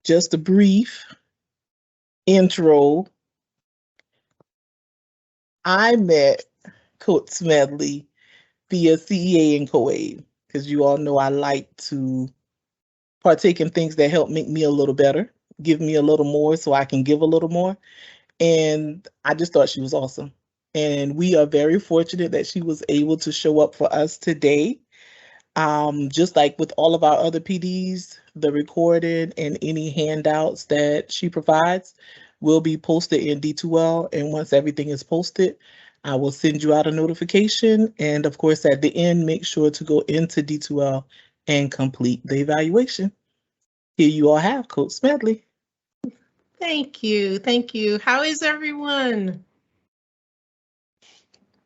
just a brief intro. I met Coach Smedley via CEA and COAID because you all know I like to partake in things that help make me a little better, give me a little more so I can give a little more. And I just thought she was awesome. And we are very fortunate that she was able to show up for us today. Just like with all of our other PDs, the recorded and any handouts that she provides will be posted in D2L. And once everything is posted, I will send you out a notification. And of course, at the end, make sure to go into D2L and complete the evaluation. Here you all have Coach Smedley. Thank you. Thank you. How is everyone?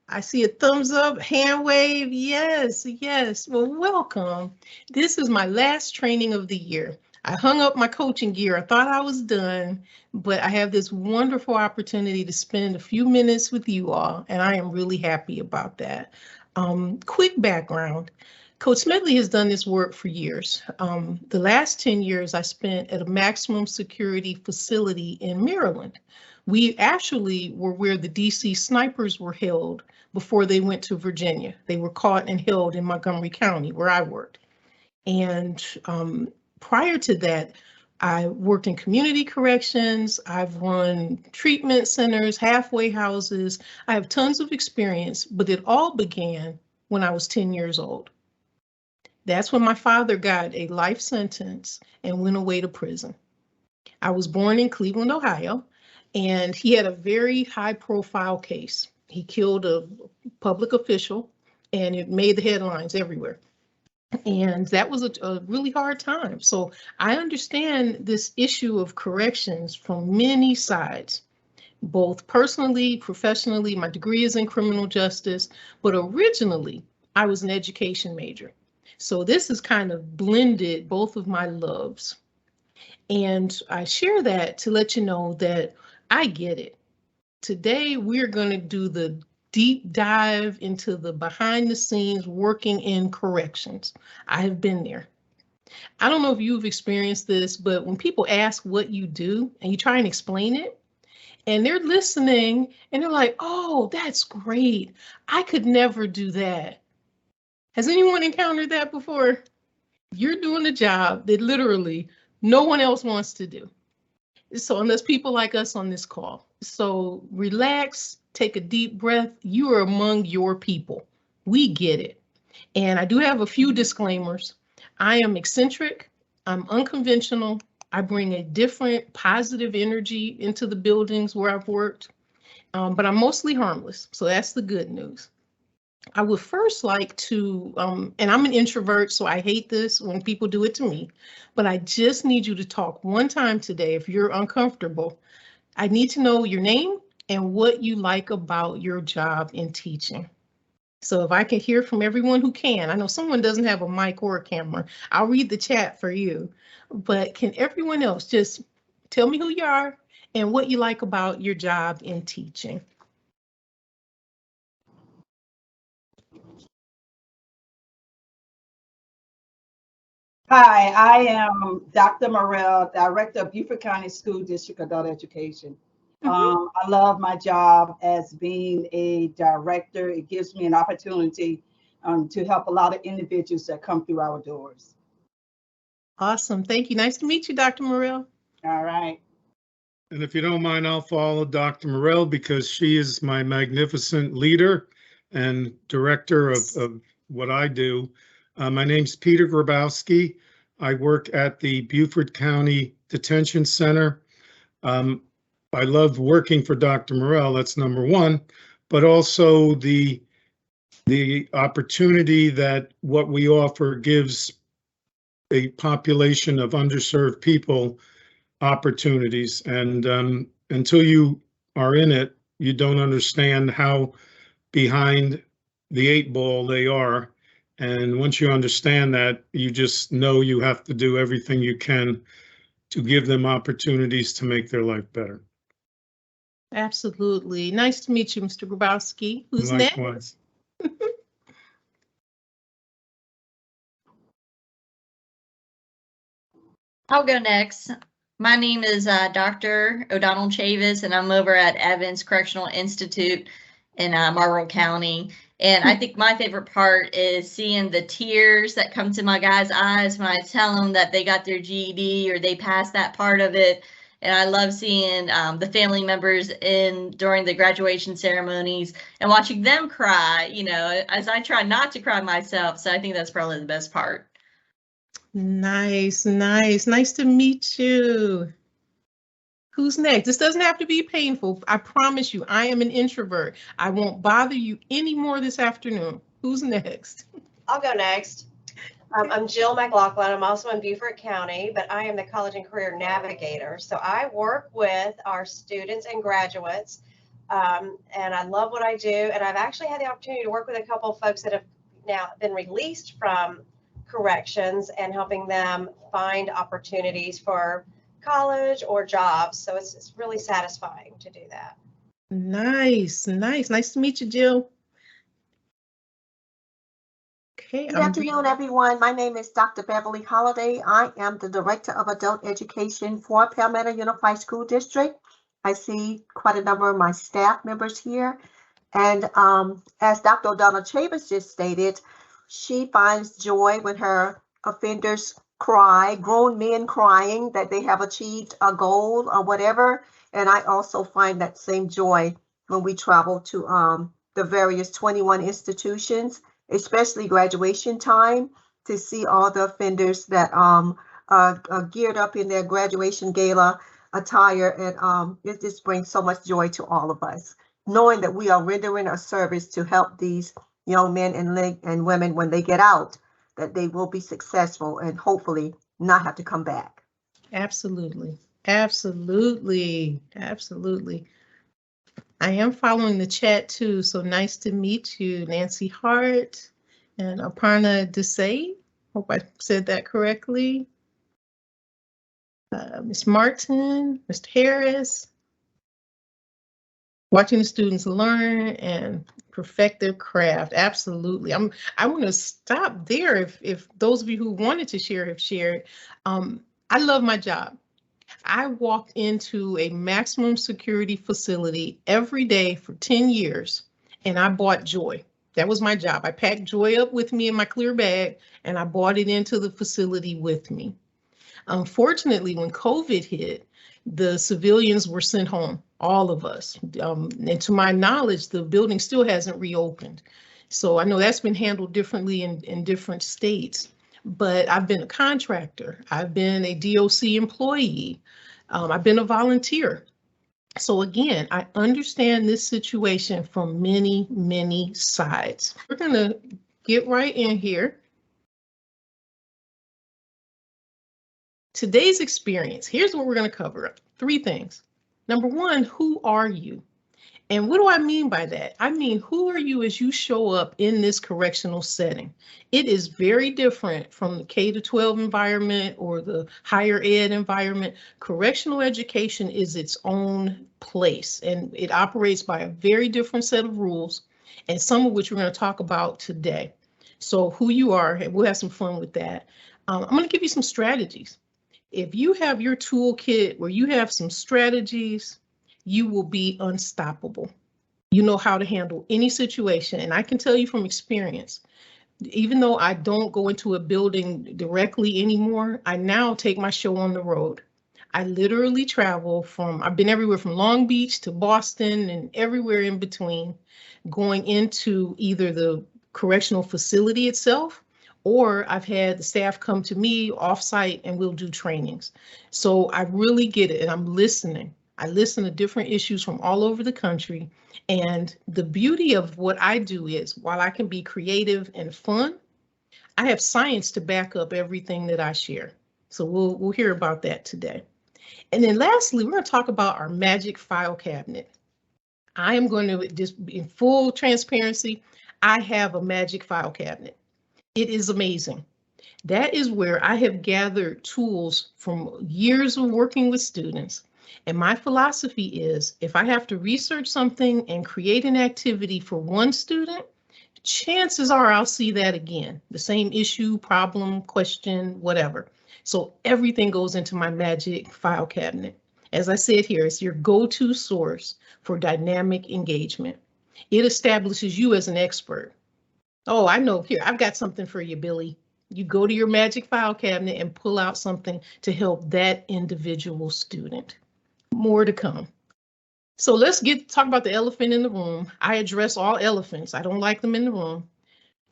I see a thumbs up, hand wave. Yes, yes. Well, welcome. This is my last training of the year. I hung up my coaching gear. I thought I was done, but I have this wonderful opportunity to spend a few minutes with you all, and I am really happy about that. Quick background. Coach Smedley has done this work for years. The last 10 years I spent at a maximum security facility in Maryland. We actually were where the DC snipers were held before they went to Virginia. They were caught and held in Montgomery County, where I worked. And prior to that, I worked in community corrections. I've run treatment centers, halfway houses. I have tons of experience, but it all began when I was 10 years old. That's when my father got a life sentence and went away to prison. I was born in Cleveland, Ohio, and he had a very high profile case. He killed a public official and it made the headlines everywhere. And that was a really hard time. So I understand this issue of corrections from many sides, both personally, professionally. My degree is in criminal justice, but originally I was an education major. So this has kind of blended both of my loves. And I share that to let you know that I get it. Today, we're going to do the deep dive into the behind the scenes working in corrections. I have been there. I don't know if you've experienced this, but when people ask what you do and you try and explain it, and they're listening and they're like, oh, that's great. I could never do that. Has anyone encountered that before? You're doing a job that literally no one else wants to do. So unless people like us on this call. So relax, take a deep breath. You are among your people. We get it. And I do have a few disclaimers. I am eccentric. I'm unconventional. I bring a different positive energy into the buildings where I've worked, but I'm mostly harmless. So that's the good news. I would first like to, and I'm an introvert, so I hate this when people do it to me, but I just need you to talk one time today if you're uncomfortable. I need to know your name and what you like about your job in teaching. So if I can hear from everyone who can, I know someone doesn't have a mic or a camera. I'll read the chat for you, but can everyone else just tell me who you are and what you like about your job in teaching? Hi, I am Dr. Morrell, Director of Beaufort County School District Adult Education. I love my job as being a director. It gives me an opportunity to help a lot of individuals that come through our doors. Awesome. Thank you. Nice to meet you, Dr. Morrell. All right. And if you don't mind, I'll follow Dr. Morrell because she is my magnificent leader and director of what I do. My name's Peter Grabowski. I work at the Beaufort County Detention Center. I love working for Dr. Morrell, that's number one, but also the opportunity that what we offer gives a population of underserved people opportunities. And until you are in it, you don't understand how behind the 8 ball they are. And once you understand that, you just know you have to do everything you can to give them opportunities to make their life better. Absolutely. Nice to meet you, Mr. Grabowski. Who's Likewise. next? I'll go next. My name is Dr. O'Donnell Chavis, and I'm over at Evans Correctional Institute in Marlboro County. And I think my favorite part is seeing the tears that come to my guys' eyes when I tell them that they got their GED or they passed that part of it. And I love seeing the family members during the graduation ceremonies and watching them cry, you know, as I try not to cry myself. So I think that's probably the best part. Nice, nice. Nice to meet you. Who's next? This doesn't have to be painful. I promise you, I am an introvert. I won't bother you anymore this afternoon. Who's next? I'll go next. I'm Jill McLaughlin. I'm also in Beaufort County, but I am the College and Career Navigator. So I work with our students and graduates, and I love what I do. And I've actually had the opportunity to work with a couple of folks that have now been released from corrections and helping them find opportunities for college or jobs. So it's really satisfying to do that. Nice, nice. Nice to meet you, Jill. Okay. Good afternoon, everyone. My name is Dr. Beverly Holliday. I am the Director of Adult Education for Palmetto Unified School District. I see quite a number of my staff members here. And as Dr. O'Donnell Chavis just stated, she finds joy when her offenders cry, grown men crying that they have achieved a goal or whatever. And I also find that same joy when we travel to the various 21 institutions, especially graduation time, to see all the offenders that are geared up in their graduation gala attire. And it just brings so much joy to all of us, knowing that we are rendering a service to help these young men and women when they get out, that they will be successful and hopefully not have to come back. Absolutely. Absolutely. Absolutely. I am following the chat too, so nice to meet you, Nancy Hart and Aparna Desai. Hope I said that correctly. Ms. Martin, Mr. Harris. Watching the students learn and perfect their craft. Absolutely. I want to stop there if those of you who wanted to share have shared. I love my job. I walked into a maximum security facility every day for 10 years, and I bought joy. That was my job. I packed joy up with me in my clear bag, and I brought it into the facility with me. Unfortunately, when COVID hit, the civilians were sent home, all of us. And to my knowledge, the building still hasn't reopened. So I know that's been handled differently in different states. But I've been a contractor. I've been a DOC employee. I've been a volunteer. So again, I understand this situation from many, many sides. We're going to get right in here. Today's experience, here's what we're going to cover. 3 things. Number 1, who are you? And what do I mean by that? I mean, who are you as you show up in this correctional setting? It is very different from the K-12 environment or the higher ed environment. Correctional education is its own place, and it operates by a very different set of rules, and some of which we're going to talk about today. So who you are, and we'll have some fun with that. I'm going to give you some strategies. If you have your toolkit where you have some strategies, you will be unstoppable. You know how to handle any situation. And I can tell you from experience, even though I don't go into a building directly anymore, I now take my show on the road. I literally travel I've been everywhere from Long Beach to Boston and everywhere in between, going into either the correctional facility itself, or I've had the staff come to me offsite and we'll do trainings. So I really get it, and I'm listening. I listen to different issues from all over the country. And the beauty of what I do is, while I can be creative and fun, I have science to back up everything that I share. So we'll hear about that today. And then lastly, we're going to talk about our magic file cabinet. I am going to, just in full transparency, I have a magic file cabinet. It is amazing. That is where I have gathered tools from years of working with students. And my philosophy is, if I have to research something and create an activity for one student, chances are I'll see that again, the same issue, problem, question, whatever. So everything goes into my magic file cabinet. As I said here, it's your go-to source for dynamic engagement. It establishes you as an expert. Oh, I know. Here, I've got something for you, Billy. You go to your magic file cabinet and pull out something to help that individual student. More to come. So let's talk about the elephant in the room. I address all elephants. I don't like them in the room.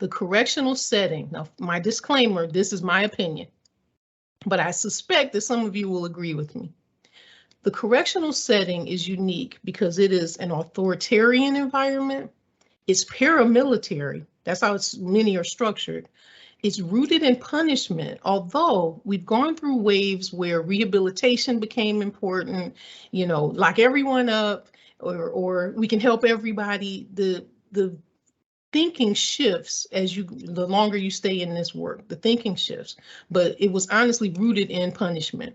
The correctional setting. Now, my disclaimer, this is my opinion, but I suspect that some of you will agree with me. The correctional setting is unique because it is an authoritarian environment. It's paramilitary. That's how many are structured. It's rooted in punishment, although we've gone through waves where rehabilitation became important, you know, lock everyone up, or we can help everybody. The thinking shifts the longer you stay in this work, the thinking shifts, but it was honestly rooted in punishment.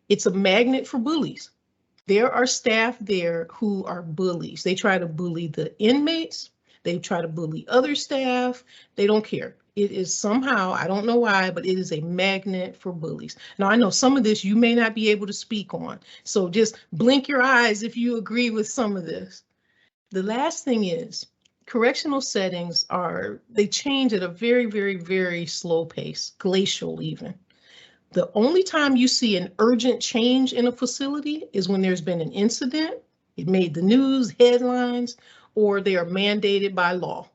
It's a magnet for bullies. There are staff there who are bullies. They try to bully the inmates. They try to bully other staff. They don't care. It is somehow, I don't know why, but it is a magnet for bullies. Now, I know some of this you may not be able to speak on, so just blink your eyes if you agree with some of this. The last thing is, correctional settings they change at a very, very, very slow pace, glacial even. The only time you see an urgent change in a facility is when there's been an incident, it made the news, headlines, or they are mandated by law.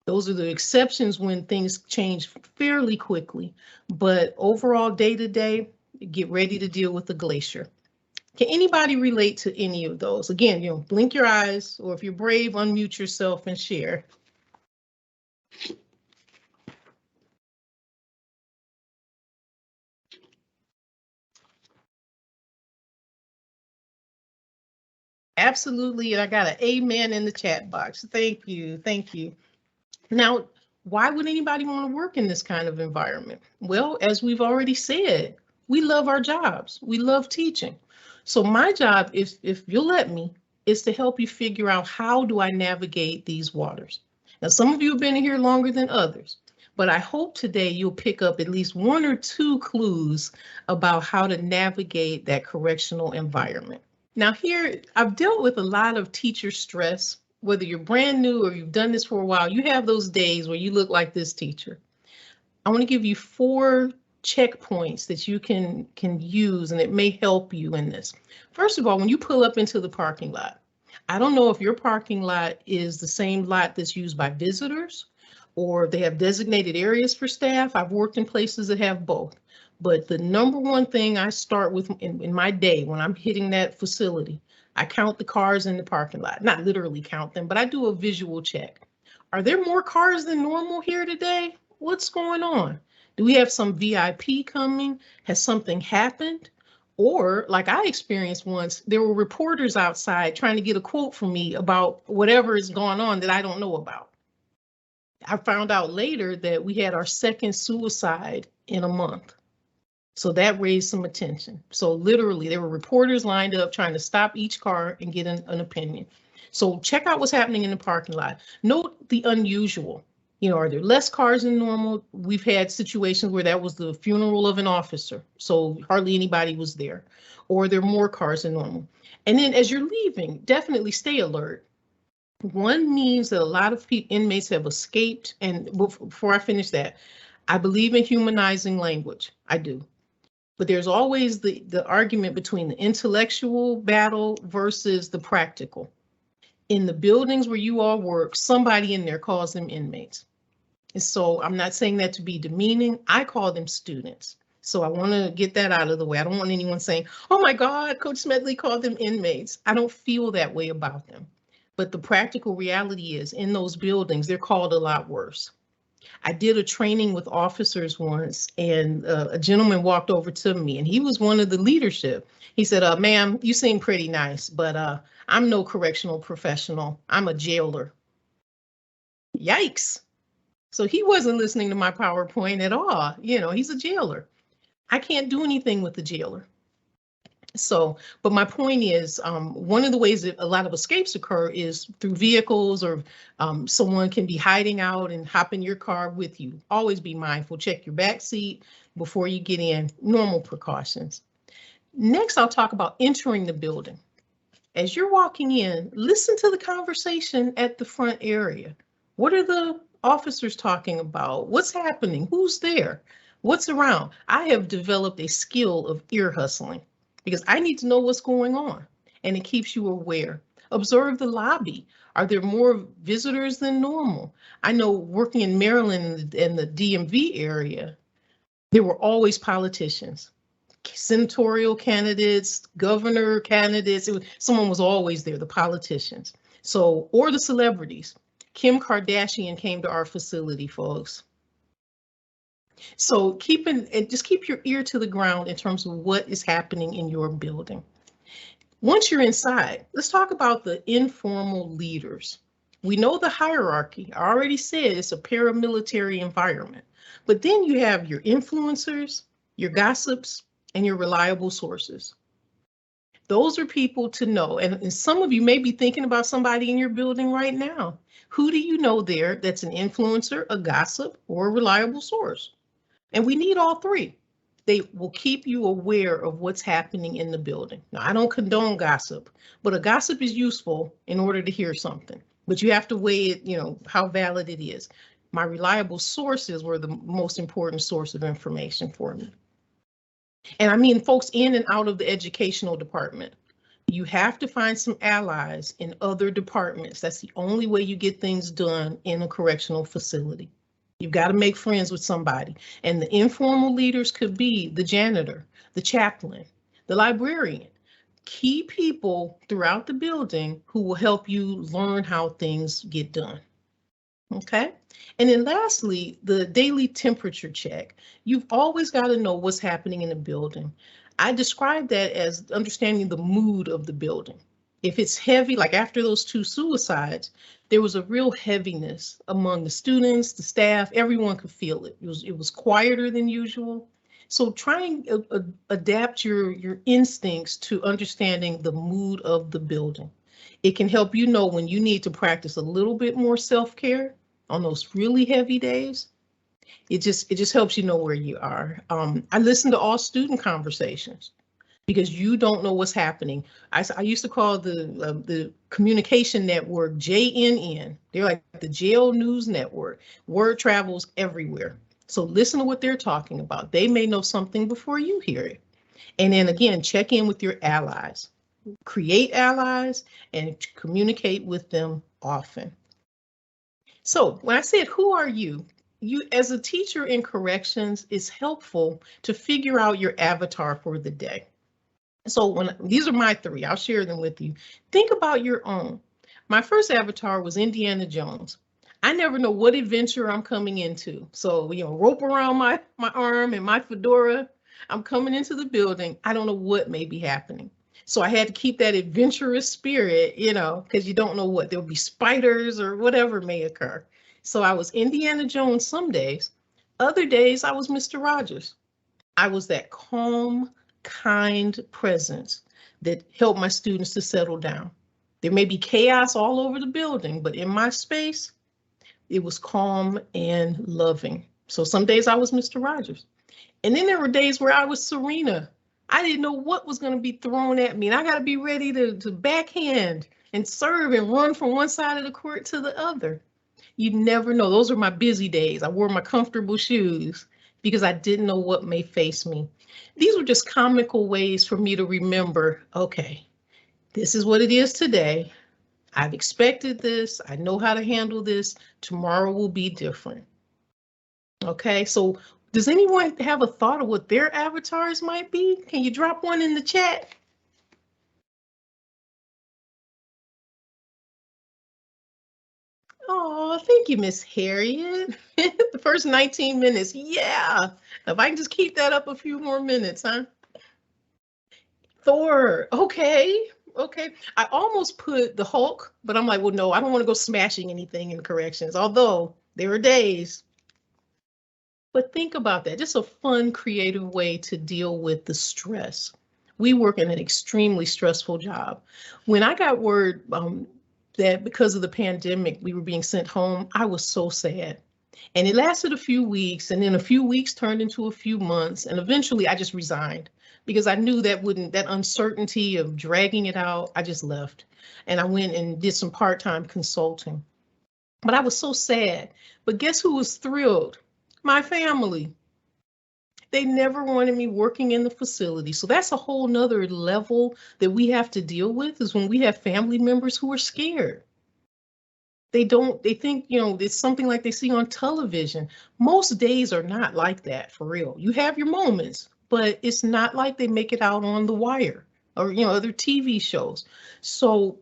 Those are the exceptions when things change fairly quickly, but overall day-to-day, get ready to deal with the glacier. Can anybody relate to any of those? Again, you know, blink your eyes, or if you're brave, unmute yourself and share. Absolutely, and I got an amen in the chat box. Thank you, thank you. Now, why would anybody want to work in this kind of environment? Well, as we've already said, we love our jobs. We love teaching. So my job, if you'll let me, is to help you figure out how do I navigate these waters. Now, some of you have been here longer than others, but I hope today you'll pick up at least 1 or 2 clues about how to navigate that correctional environment. Now here, I've dealt with a lot of teacher stress. Whether you're brand new or you've done this for a while, you have those days where you look like this teacher. I want to give you 4 checkpoints that you can use, and it may help you in this. First of all, when you pull up into the parking lot, I don't know if your parking lot is the same lot that's used by visitors or they have designated areas for staff. I've worked in places that have both. But the number one thing I start with in my day when I'm hitting that facility, I count the cars in the parking lot. Not literally count them, but I do a visual check. Are there more cars than normal here today? What's going on? Do we have some VIP coming? Has something happened? Or like I experienced once, there were reporters outside trying to get a quote from me about whatever is going on that I don't know about. I found out later that we had our 2nd suicide in a month. So that raised some attention. So literally there were reporters lined up trying to stop each car and get an opinion. So check out what's happening in the parking lot. Note the unusual. You know, are there less cars than normal? We've had situations where that was the funeral of an officer, so hardly anybody was there. Or are there more cars than normal? And then as you're leaving, definitely stay alert. One means that a lot of inmates have escaped. And before I finish that, I believe in humanizing language. I do. But there's always the argument between the intellectual battle versus the practical. In the buildings where you all work, somebody in there calls them inmates. And so I'm not saying that to be demeaning. I call them students. So I want to get that out of the way. I don't want anyone saying, oh my God, Coach Smedley called them inmates. I don't feel that way about them. But the practical reality is in those buildings, they're called a lot worse. I did a training with officers once, and a gentleman walked over to me, and he was one of the leadership. He said, ma'am, you seem pretty nice, but I'm no correctional professional. I'm a jailer. Yikes. So he wasn't listening to my PowerPoint at all. You know, he's a jailer. I can't do anything with the jailer. So, but my point is, one of the ways that a lot of escapes occur is through vehicles, or someone can be hiding out and hop in your car with you. Always be mindful, check your back seat before you get in, normal precautions. Next, I'll talk about entering the building. As you're walking in, listen to the conversation at the front area. What are the officers talking about? What's happening? Who's there? What's around? I have developed a skill of ear hustling because I need to know what's going on, and it keeps you aware. Observe the lobby. Are there more visitors than normal? I know working in Maryland and the DMV area, there were always politicians, senatorial candidates, governor candidates. Someone was always there, the politicians. So, or the celebrities. Kim Kardashian came to our facility, folks. So just keep your ear to the ground in terms of what is happening in your building. Once you're inside, let's talk about the informal leaders. We know the hierarchy. I already said it's a paramilitary environment, but then you have your influencers, your gossips, and your reliable sources. Those are people to know. And some of you may be thinking about somebody in your building right now. Who do you know there that's an influencer, a gossip, or a reliable source? And we need all three. They will keep you aware of what's happening in the building. Now, I don't condone gossip, but a gossip is useful in order to hear something. But you have to weigh it, how valid it is. My reliable sources were the most important source of information for me. And I mean folks in and out of the educational department. You have to find some allies in other departments. That's the only way you get things done in a correctional facility. You've got to make friends with somebody. And the informal leaders could be the janitor, the chaplain, the librarian. Key people throughout the building who will help you learn how things get done. Okay. And then lastly, the daily temperature check. You've always got to know what's happening in the building. I describe that as understanding the mood of the building. If it's heavy, like after those 2 suicides, there was a real heaviness among the students, the staff, everyone could feel it. It was quieter than usual. So try and adapt your instincts to understanding the mood of the building. It can help you know when you need to practice a little bit more self-care on those really heavy days. It just helps you know where you are. I listen to all student conversations because you don't know what's happening. I used to call the communication network JNN. They're like the jail news network. Word travels everywhere. So listen to what they're talking about. They may know something before you hear it. And then again, check in with your allies. Create allies and communicate with them often. So when I said, who are you? You as a teacher in corrections, it's helpful to figure out your avatar for the day. So these are my 3, I'll share them with you. Think about your own. My first avatar was Indiana Jones. I never know what adventure I'm coming into. So, rope around my arm and my fedora, I'm coming into the building. I don't know what may be happening. So I had to keep that adventurous spirit, because you don't know what, there'll be spiders or whatever may occur. So I was Indiana Jones some days. Other days I was Mr. Rogers. I was that calm, kind presence that helped my students to settle down. There may be chaos all over the building, but in my space, it was calm and loving. So some days I was Mr. Rogers. And then there were days where I was Serena. I didn't know what was going to be thrown at me. And I got to be ready to backhand and serve and run from one side of the court to the other. You never know. Those are my busy days. I wore my comfortable shoes because I didn't know what may face me. These were just comical ways for me to remember, okay, this is what it is today. I've expected this. I know how to handle this. Tomorrow will be different. Okay, so does anyone have a thought of what their avatars might be? Can you drop one in the chat? Oh, thank you, Miss Harriet. The first 19 minutes, yeah. If I can just keep that up a few more minutes, huh? Thor, okay. I almost put the Hulk, but I'm like, well, no, I don't want to go smashing anything in corrections, although there are days. But think about that, just a fun, creative way to deal with the stress. We work in an extremely stressful job. When I got word that because of the pandemic, we were being sent home, I was so sad. And it lasted a few weeks, and then a few weeks turned into a few months, and eventually I just resigned because I knew that uncertainty of dragging it out, I just left. And I went and did some part-time consulting. But I was so sad. But guess who was thrilled? My family. They never wanted me working in the facility. So that's a whole nother level that we have to deal with, is when we have family members who are scared. They think, it's something like they see on television. Most days are not like that, for real. You have your moments, but it's not like they make it out on The Wire or, other TV shows. So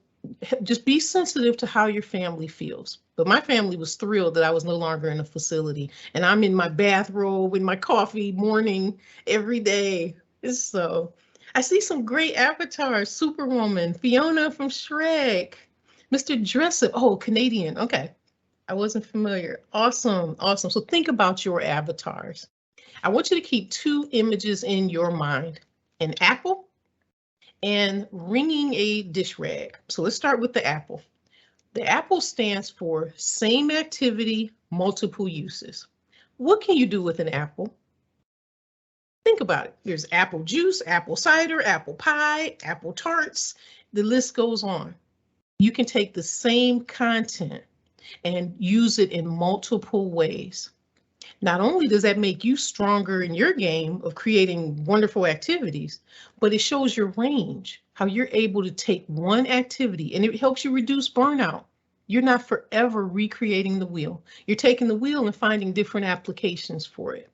just be sensitive to how your family feels. But my family was thrilled that I was no longer in a facility, and I'm in my bathrobe with my coffee morning every day. So I see some great avatars. Superwoman, Fiona from Shrek, Mr. Dressup. Oh, Canadian. Okay. I wasn't familiar. Awesome. Awesome. So think about your avatars. I want you to keep 2 images in your mind: an apple and wringing a dish rag. So let's start with the apple. The apple stands for same activity, multiple uses. What can you do with an apple? Think about it. There's apple juice, apple cider, apple pie, apple tarts. The list goes on. You can take the same content and use it in multiple ways. Not only does that make you stronger in your game of creating wonderful activities, but it shows your range, how you're able to take one activity, and it helps you reduce burnout. You're not forever recreating the wheel. You're taking the wheel and finding different applications for it.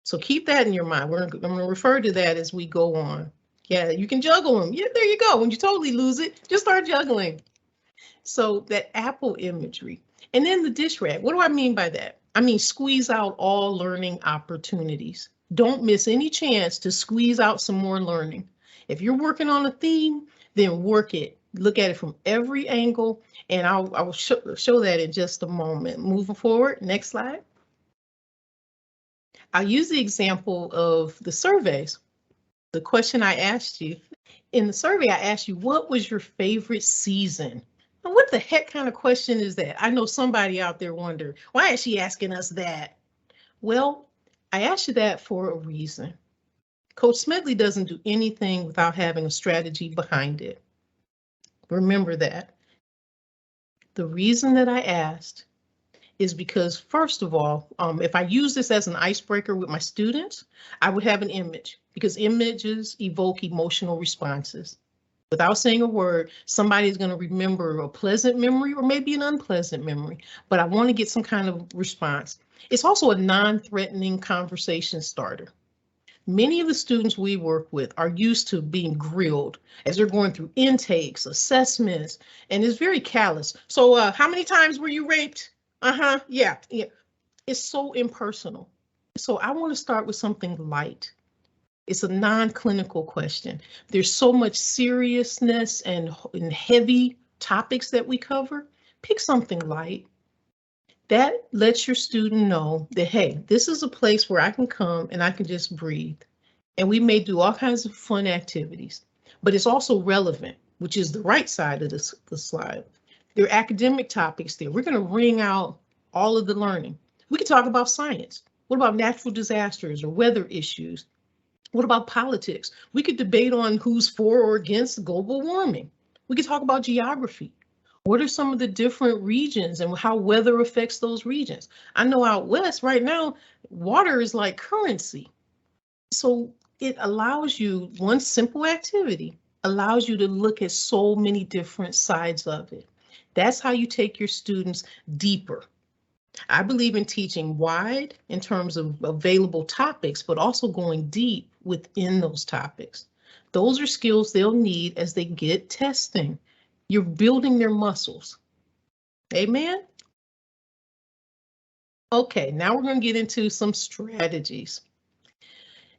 So keep that in your mind. I'm going to refer to that as we go on. Yeah, you can juggle them. Yeah, there you go. When you totally lose it, just start juggling. So that apple imagery. And then the dish rag. What do I mean by that? I mean, squeeze out all learning opportunities. Don't miss any chance to squeeze out some more learning. If you're working on a theme, then work it. Look at it from every angle, and I will show that in just a moment. Moving forward, next slide. I'll use the example of the surveys. The question I asked you, in the survey, I asked you, what was your favorite season? Now, what the heck kind of question is that? I know somebody out there wonder, why is she asking us that? Well, I asked you that for a reason. Coach Smedley doesn't do anything without having a strategy behind it. Remember that. The reason that I asked is because, first of all, if I use this as an icebreaker with my students, I would have an image, because images evoke emotional responses. Without saying a word, somebody's going to remember a pleasant memory or maybe an unpleasant memory, but I want to get some kind of response. It's also a non-threatening conversation starter. Many of the students we work with are used to being grilled as they're going through intakes, assessments, and it's very callous. So how many times were you raped? Yeah. It's so impersonal. So I want to start with something light. It's a non-clinical question. There's so much seriousness and heavy topics that we cover. Pick something light. That lets your student know that, hey, this is a place where I can come and I can just breathe. And we may do all kinds of fun activities, but it's also relevant, which is the right side of the slide. There are academic topics there. We're going to wring out all of the learning. We could talk about science. What about natural disasters or weather issues? What about politics? We could debate on who's for or against global warming. We could talk about geography. What are some of the different regions and how weather affects those regions? I know out west right now, water is like currency. So it allows you, one simple activity allows you to look at so many different sides of it. That's how you take your students deeper. I believe in teaching wide in terms of available topics, but also going deep within those topics. Those are skills they'll need as they get testing. You're building their muscles. Amen? Okay, now we're going to get into some strategies.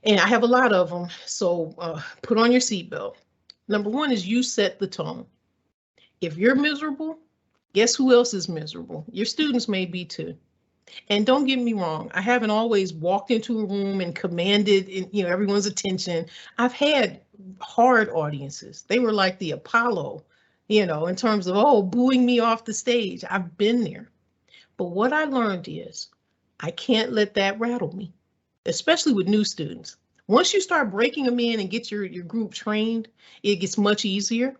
And I have a lot of them, so put on your seatbelt. Number one is you set the tone. If you're miserable, guess who else is miserable? Your students may be too. And don't get me wrong, I haven't always walked into a room and commanded everyone's attention. I've had hard audiences. They were like the Apollo, you know, in terms of, oh, booing me off the stage. I've been there. But what I learned is I can't let that rattle me, especially with new students. Once you start breaking them in and get your group trained, it gets much easier.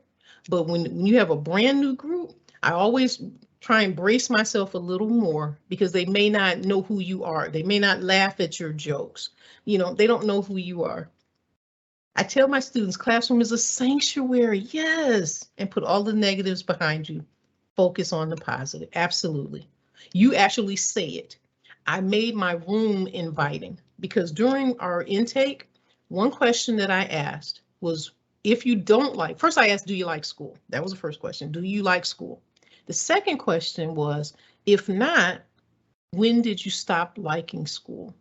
But when you have a brand new group, I always try and brace myself a little more because they may not know who you are. They may not laugh at your jokes. You know, they don't know who you are. I tell my students, classroom is a sanctuary, yes, and put all the negatives behind you. Focus on the positive, absolutely. You actually say it. I made my room inviting because during our intake, one question that I asked was, if you don't like, first I asked, do you like school? That was the first question. Do you like school? The second question was, if not, when did you stop liking school?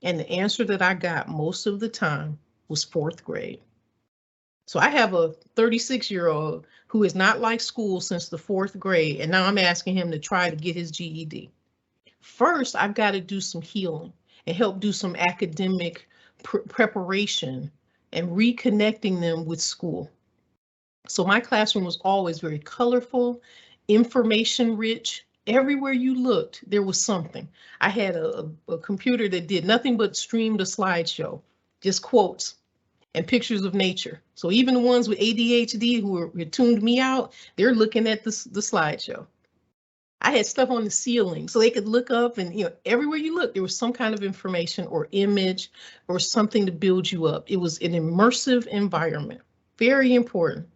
And the answer that I got most of the time was 4th grade. So I have a 36-year-old who has not liked school since the 4th grade, and now I'm asking him to try to get his GED. First, I've got to do some healing and help do some academic preparation and reconnecting them with school. So my classroom was always very colorful, information rich. Everywhere you looked, there was something. I had a computer that did nothing but streamed a slideshow, just quotes and pictures of nature. So even the ones with ADHD who tuned me out, they're looking at the slideshow. I had stuff on the ceiling so they could look up, and you know, everywhere you look, there was some kind of information or image or something to build you up. It was an immersive environment, very important.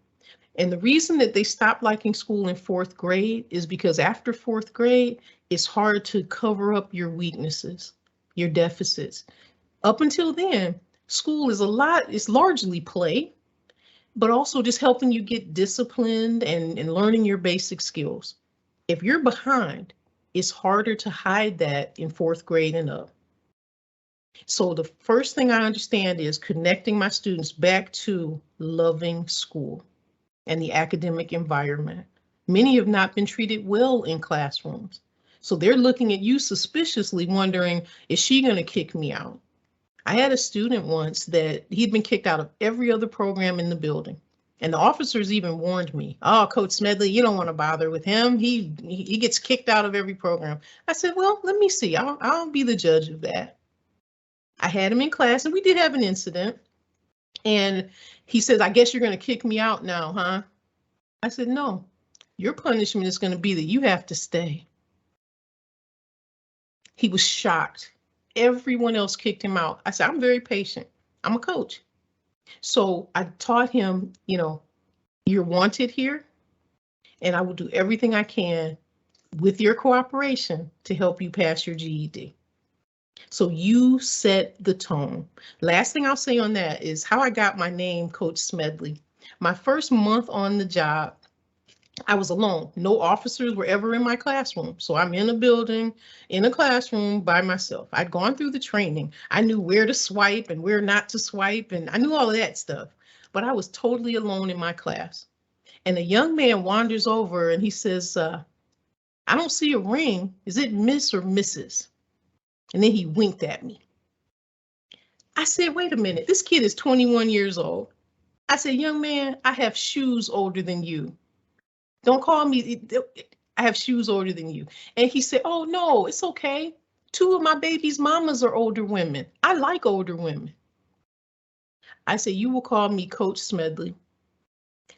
And the reason that they stopped liking school in 4th grade is because after 4th grade, it's hard to cover up your weaknesses, your deficits. Up until then, school is it's largely play, but also just helping you get disciplined and learning your basic skills. If you're behind, it's harder to hide that in 4th grade and up. So the first thing I understand is connecting my students back to loving school and the academic environment. Many have not been treated well in classrooms. So they're looking at you suspiciously, wondering, is she going to kick me out? I had a student once that he'd been kicked out of every other program in the building. And the officers even warned me, oh, Coach Smedley, you don't want to bother with him. He gets kicked out of every program. I said, well, let me see. I'll be the judge of that. I had him in class and we did have an incident. And he says, I guess you're going to kick me out now, huh? I said, no, your punishment is going to be that you have to stay. He was shocked. Everyone else kicked him out. I said, I'm very patient. I'm a coach. So I taught him, you know, you're wanted here, and I will do everything I can with your cooperation to help you pass your GED. So you set the tone. Last thing I'll say on that is how I got my name, Coach Smedley. My first month on the job, I was alone. No officers were ever in my classroom. So I'm in a building, in a classroom by myself. I'd gone through the training. I knew where to swipe and where not to swipe, and I knew all of that stuff. But I was totally alone in my class. And a young man wanders over and he says, I don't see a ring. Is it Miss or Mrs.? And then he winked at me. I said, wait a minute, this kid is 21 years old. I said, young man, I have shoes older than you. Don't call me, I have shoes older than you. And he said, oh no, it's okay. 2 of my baby's mamas are older women. I like older women. I said, you will call me Coach Smedley.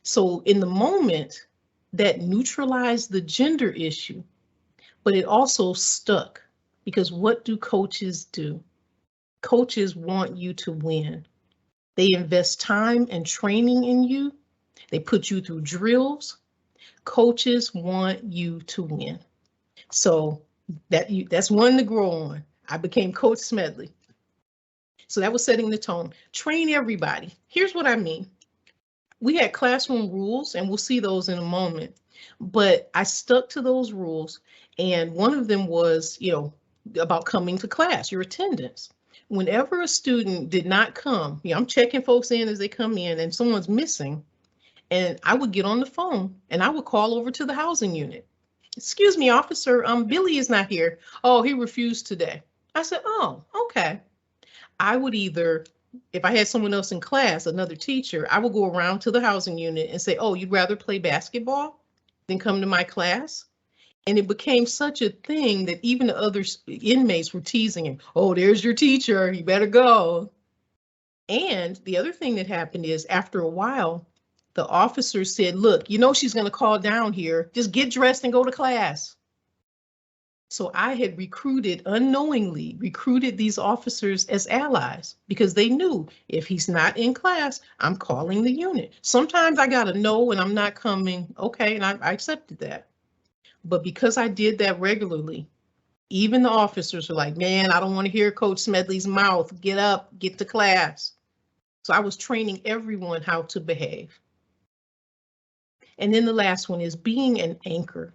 So in the moment, that neutralized the gender issue, but it also stuck. Because what do coaches do? Coaches want you to win. They invest time and training in you. They put you through drills. Coaches want you to win. So that's one to grow on. I became Coach Smedley. So that was setting the tone. Train everybody. Here's what I mean. We had classroom rules, and we'll see those in a moment. But I stuck to those rules, and one of them was, you know, about coming to class, your attendance. Whenever a student did not come, you know, I'm checking folks in as they come in and someone's missing, and I would get on the phone and I would call over to the housing unit. Excuse me, officer, Billy is not here. Oh, he refused today. I said, oh, okay. I would either if I had someone else in class, another teacher, I would go around to the housing unit and say, oh, you'd rather play basketball than come to my class? And it became such a thing that even the other inmates were teasing him. Oh, there's your teacher, you better go. And the other thing that happened is after a while, the officers said, look, you know she's going to call down here. Just get dressed and go to class. So I had unknowingly recruited these officers as allies because they knew if he's not in class, I'm calling the unit. Sometimes I got a no and I'm not coming. Okay, and I accepted that. But because I did that regularly, even the officers were like, man, I don't want to hear Coach Smedley's mouth. Get up, get to class. So I was training everyone how to behave. And then the last one is being an anchor.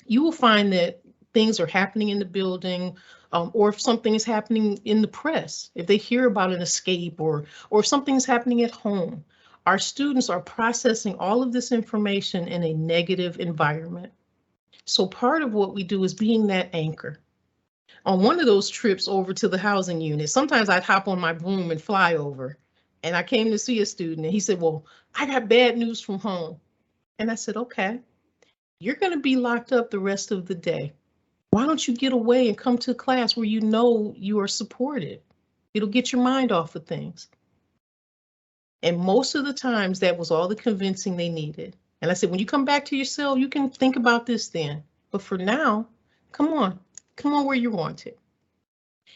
You will find that things are happening in the building, or if something is happening in the press, if they hear about an escape or if something's happening at home, our students are processing all of this information in a negative environment. So part of what we do is being that anchor. On one of those trips over to the housing unit, sometimes I'd hop on my broom and fly over, and I came to see a student and he said, well, I got bad news from home. And I said, okay, you're going to be locked up the rest of the day. Why don't you get away and come to a class where you know you are supported? It'll get your mind off of things. And most of the times that was all the convincing they needed. And I said, when you come back to your cell, you can think about this then. But for now, come on where you want it.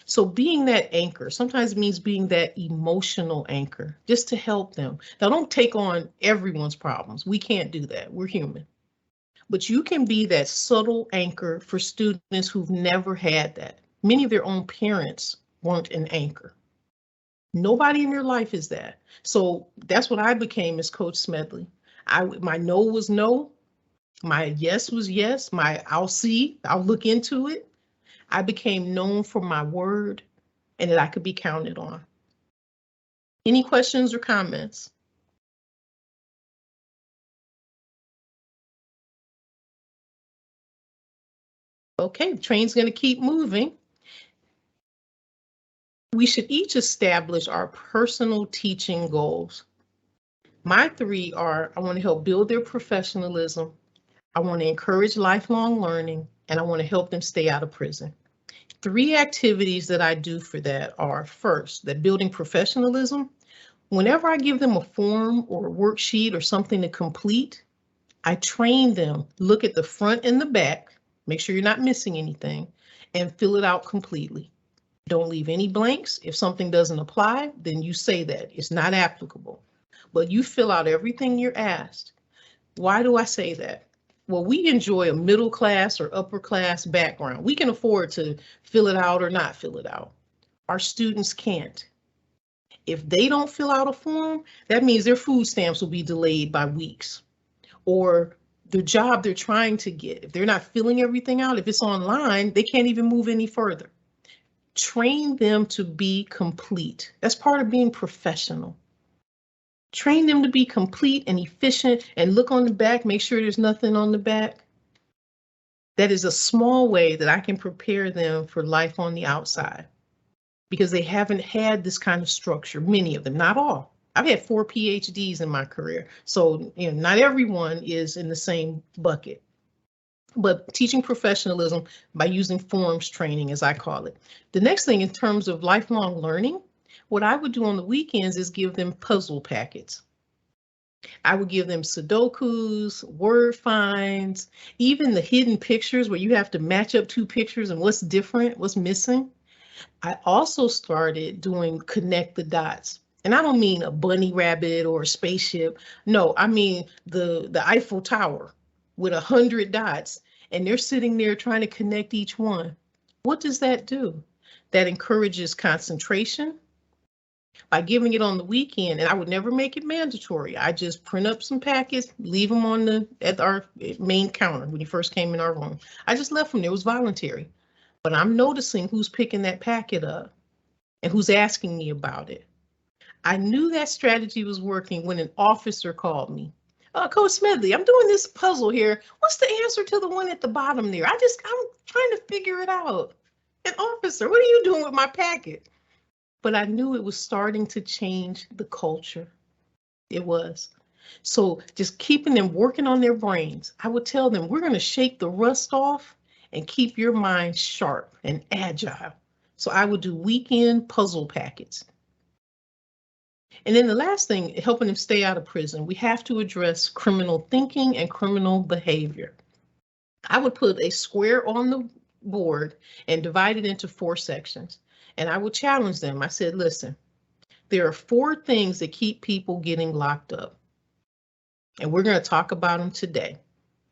So being that anchor sometimes means being that emotional anchor just to help them. Now, don't take on everyone's problems. We can't do that. We're human. But you can be that subtle anchor for students who've never had that. Many of their own parents weren't an anchor. Nobody in their life is that. So that's what I became as Coach Smedley. My no was no. My yes was yes. My I'll see, I'll look into it. I became known for my word and that I could be counted on. Any questions or comments? Okay, the train's going to keep moving. We should each establish our personal teaching goals. My 3 are, I want to help build their professionalism, I want to encourage lifelong learning, and I want to help them stay out of prison. 3 activities that I do for that are, first, that building professionalism. Whenever I give them a form or a worksheet or something to complete, I train them, look at the front and the back, make sure you're not missing anything, and fill it out completely. Don't leave any blanks. If something doesn't apply, then you say that it's not applicable. But you fill out everything you're asked. Why do I say that? Well, we enjoy a middle class or upper class background. We can afford to fill it out or not fill it out. Our students can't. If they don't fill out a form, that means their food stamps will be delayed by weeks. Or the job they're trying to get, if they're not filling everything out, if it's online, they can't even move any further. Train them to be complete. That's part of being professional. Train them to be complete and efficient and look on the back, make sure there's nothing on the back. That is a small way that I can prepare them for life on the outside because they haven't had this kind of structure, many of them, not all. I've had 4 PhDs in my career, so not everyone is in the same bucket. But teaching professionalism by using forms training, as I call it. The next thing in terms of lifelong learning, what I would do on the weekends is give them puzzle packets. I would give them Sudokus, word finds, even the hidden pictures where you have to match up 2 pictures and what's different, what's missing. I also started doing connect the dots. And I don't mean a bunny rabbit or a spaceship. No, I mean the Eiffel Tower with 100 dots, and they're sitting there trying to connect each one. What does that do? That encourages concentration. By giving it on the weekend, and I would never make it mandatory. I just print up some packets, leave them at our main counter when you first came in our room. I just left them there. It was voluntary. But I'm noticing who's picking that packet up and who's asking me about it. I knew that strategy was working when an officer called me. Coach Smedley, I'm doing this puzzle here. What's the answer to the one at the bottom there? I'm trying to figure it out. An officer, what are you doing with my packet? but I knew it was starting to change the culture. It was. So just keeping them working on their brains, I would tell them, we're going to shake the rust off and keep your mind sharp and agile. So I would do weekend puzzle packets. And then the last thing, helping them stay out of prison, we have to address criminal thinking and criminal behavior. I would put a square on the board and divide it into 4 sections. And I would challenge them. I said, listen, there are 4 things that keep people getting locked up. And we're going to talk about them today.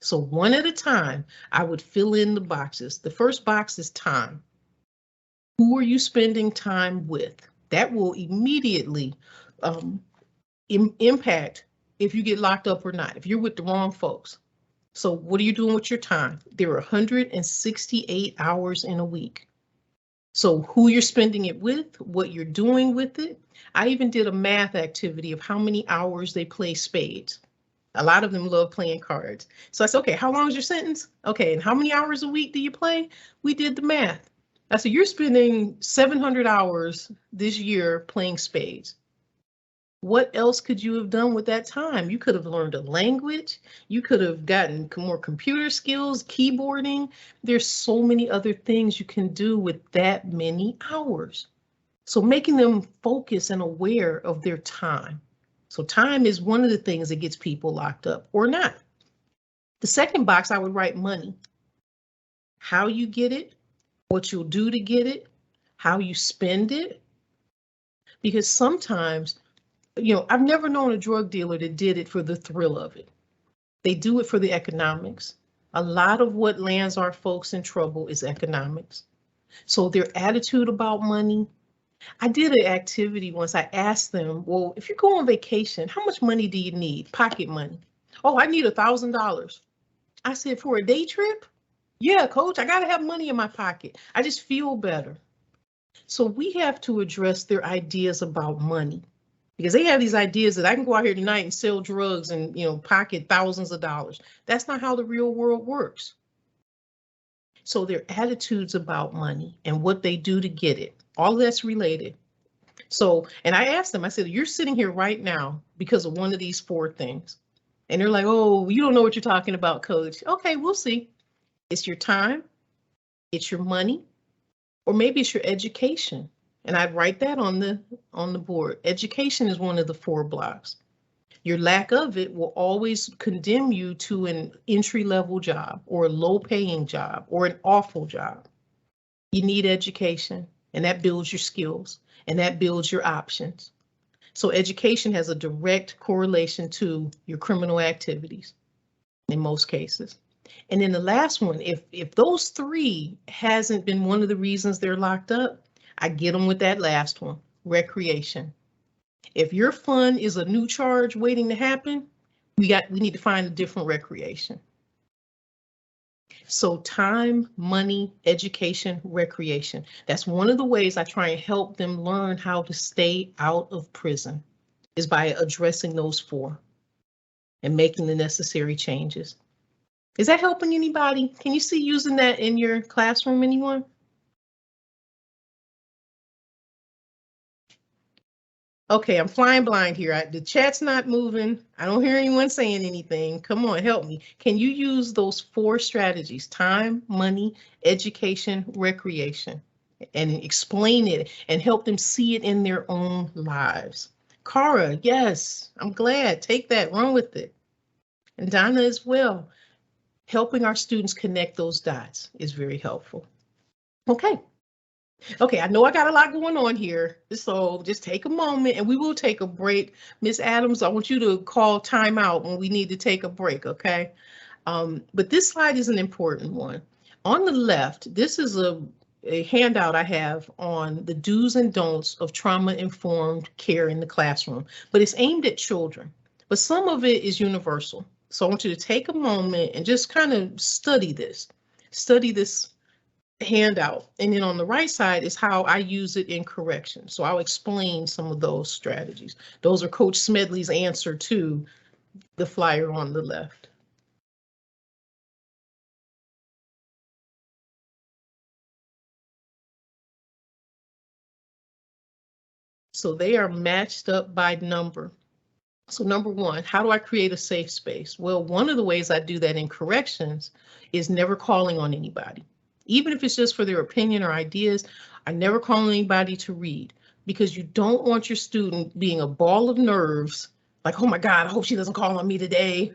So one at a time, I would fill in the boxes. The first box is time. Who are you spending time with? That will immediately impact if you get locked up or not, if you're with the wrong folks. So what are you doing with your time? There are 168 hours in a week. So who you're spending it with, what you're doing with it. I even did a math activity of how many hours they play spades. A lot of them love playing cards. So I said, okay, how long is your sentence? Okay, and how many hours a week do you play? We did the math. I said, you're spending 700 hours this year playing spades. What else could you have done with that time? You could have learned a language. You could have gotten more computer skills, keyboarding. There's so many other things you can do with that many hours. So making them focus and aware of their time. So time is one of the things that gets people locked up or not. The second box, I would write money. How you get it, what you'll do to get it, how you spend it. Because sometimes, I've never known a drug dealer that did it for the thrill of it. They do it for the economics. A lot of what lands our folks in trouble is economics. So their attitude about money. I did an activity once. I asked them, well, if you go on vacation, how much money do you need? Pocket money. Oh, I need $1,000. I said, for a day trip? Yeah, coach, I got to have money in my pocket. I just feel better. So we have to address their ideas about money, because they have these ideas that I can go out here tonight and sell drugs and, pocket thousands of dollars. That's not how the real world works. So their attitudes about money and what they do to get it, all that's related. So, and I asked them, I said, you're sitting here right now because of one of these 4 things. And they're like, oh, you don't know what you're talking about, coach. Okay, we'll see. It's your time, it's your money, or maybe it's your education. And I'd write that on the board. Education is one of the 4 blocks. Your lack of it will always condemn you to an entry-level job or a low-paying job or an awful job. You need education, and that builds your skills, and that builds your options. So education has a direct correlation to your criminal activities in most cases. And then the last one, if those 3 hasn't been one of the reasons they're locked up, I get them with that last one, recreation. If your fun is a new charge waiting to happen, we need to find a different recreation. So time, money, education, recreation. That's one of the ways I try and help them learn how to stay out of prison, is by addressing those 4 and making the necessary changes. Is that helping anybody? Can you see using that in your classroom, anyone? Okay, I'm flying blind here. The chat's not moving. I don't hear anyone saying anything. Come on, help me. Can you use those 4 strategies, time, money, education, recreation, and explain it and help them see it in their own lives? Cara, yes, I'm glad. Take that, run with it. And Donna as well. Helping our students connect those dots is very helpful. Okay, I know I got a lot going on here, so just take a moment and we will take a break. Ms. Adams, I want you to call time out when we need to take a break, okay? But this slide is an important one. On the left, this is a handout I have on the do's and don'ts of trauma-informed care in the classroom, but it's aimed at children. But some of it is universal. So I want you to take a moment and just kind of study this handout. And then on the right side is how I use it in correction. So I'll explain some of those strategies. Those are Coach Smedley's answer to the flyer on the left. So they are matched up by number. So number one, how do I create a safe space? Well, one of the ways I do that in corrections is never calling on anybody. Even if it's just for their opinion or ideas, I never call on anybody to read, because you don't want your student being a ball of nerves, like, oh my God, I hope she doesn't call on me today.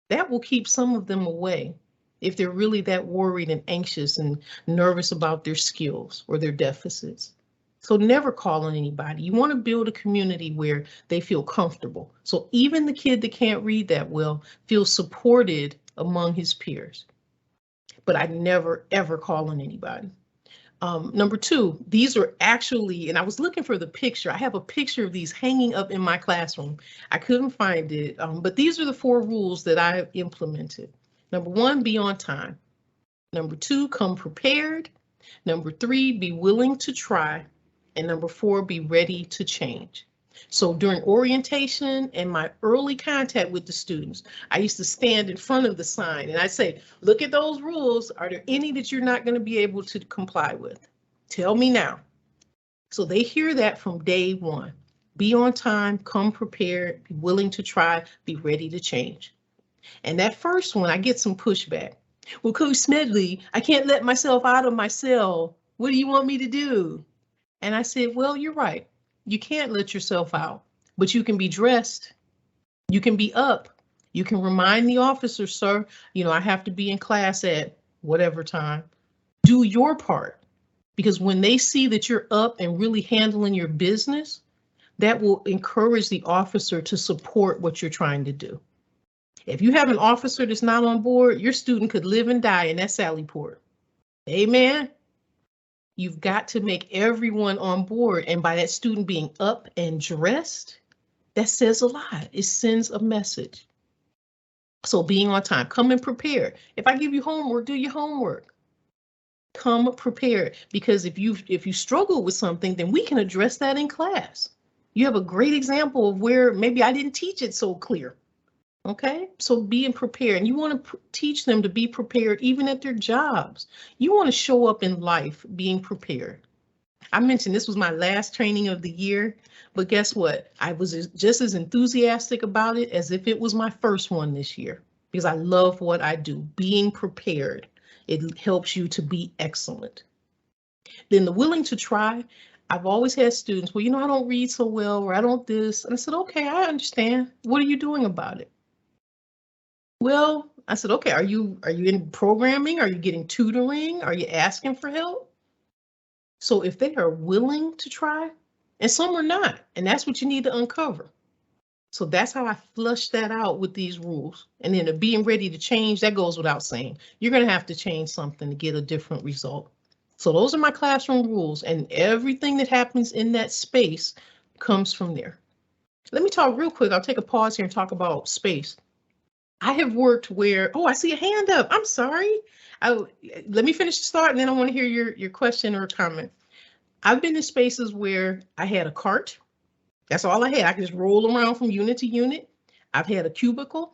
That will keep some of them away if they're really that worried and anxious and nervous about their skills or their deficits. So never call on anybody. You want to build a community where they feel comfortable. So even the kid that can't read that well feels supported among his peers. But I never, ever call on anybody. Number two, these are actually, and I was looking for the picture. I have a picture of these hanging up in my classroom. I couldn't find it, but these are the 4 rules that I implemented. Number 1, be on time. Number 2, come prepared. Number 3, be willing to try. And number 4, be ready to change. So during orientation and my early contact with the students, I used to stand in front of the sign and I'd say, look at those rules. Are there any that you're not going to be able to comply with? Tell me now. So they hear that from day one. Be on time, come prepared, be willing to try, be ready to change. And that first one, I get some pushback. Well, Coach Smedley, I can't let myself out of my cell. What do you want me to do? And I said, well, you're right. You can't let yourself out, but you can be dressed. You can be up. You can remind the officer, sir, you know, I have to be in class at whatever time. Do your part, because when they see that you're up and really handling your business, that will encourage the officer to support what you're trying to do. If you have an officer that's not on board, your student could live and die in that Sally Port. Amen. You've got to make everyone on board. And by that student being up and dressed, that says a lot. It sends a message. So being on time, come and prepare. If I give you homework, do your homework. Come prepared, because if you struggle with something, then we can address that in class. You have a great example of where maybe I didn't teach it so clear. Okay, so being prepared, and you want to teach them to be prepared even at their jobs. You want to show up in life being prepared. I mentioned this was my last training of the year, but guess what? I was just as enthusiastic about it as if it was my first one this year, because I love what I do. Being prepared, it helps you to be excellent. Then the willing to try. I've always had students, well, you know, I don't read so well, or I don't this. And I said, okay, I understand. What are you doing about it? Well, I said, okay, are you in programming? Are you getting tutoring? Are you asking for help? So if they are willing to try, and some are not, and that's what you need to uncover. So that's how I flush that out with these rules. And then the being ready to change, that goes without saying. You're going to have to change something to get a different result. So those are my classroom rules, and everything that happens in that space comes from there. Let me talk real quick. I'll take a pause here and talk about space. I have worked where, oh, I see a hand up. I'm sorry. Let me finish the start and then I want to hear your question or comment. I've been in spaces where I had a cart. That's all I had. I could just roll around from unit to unit. I've had a cubicle.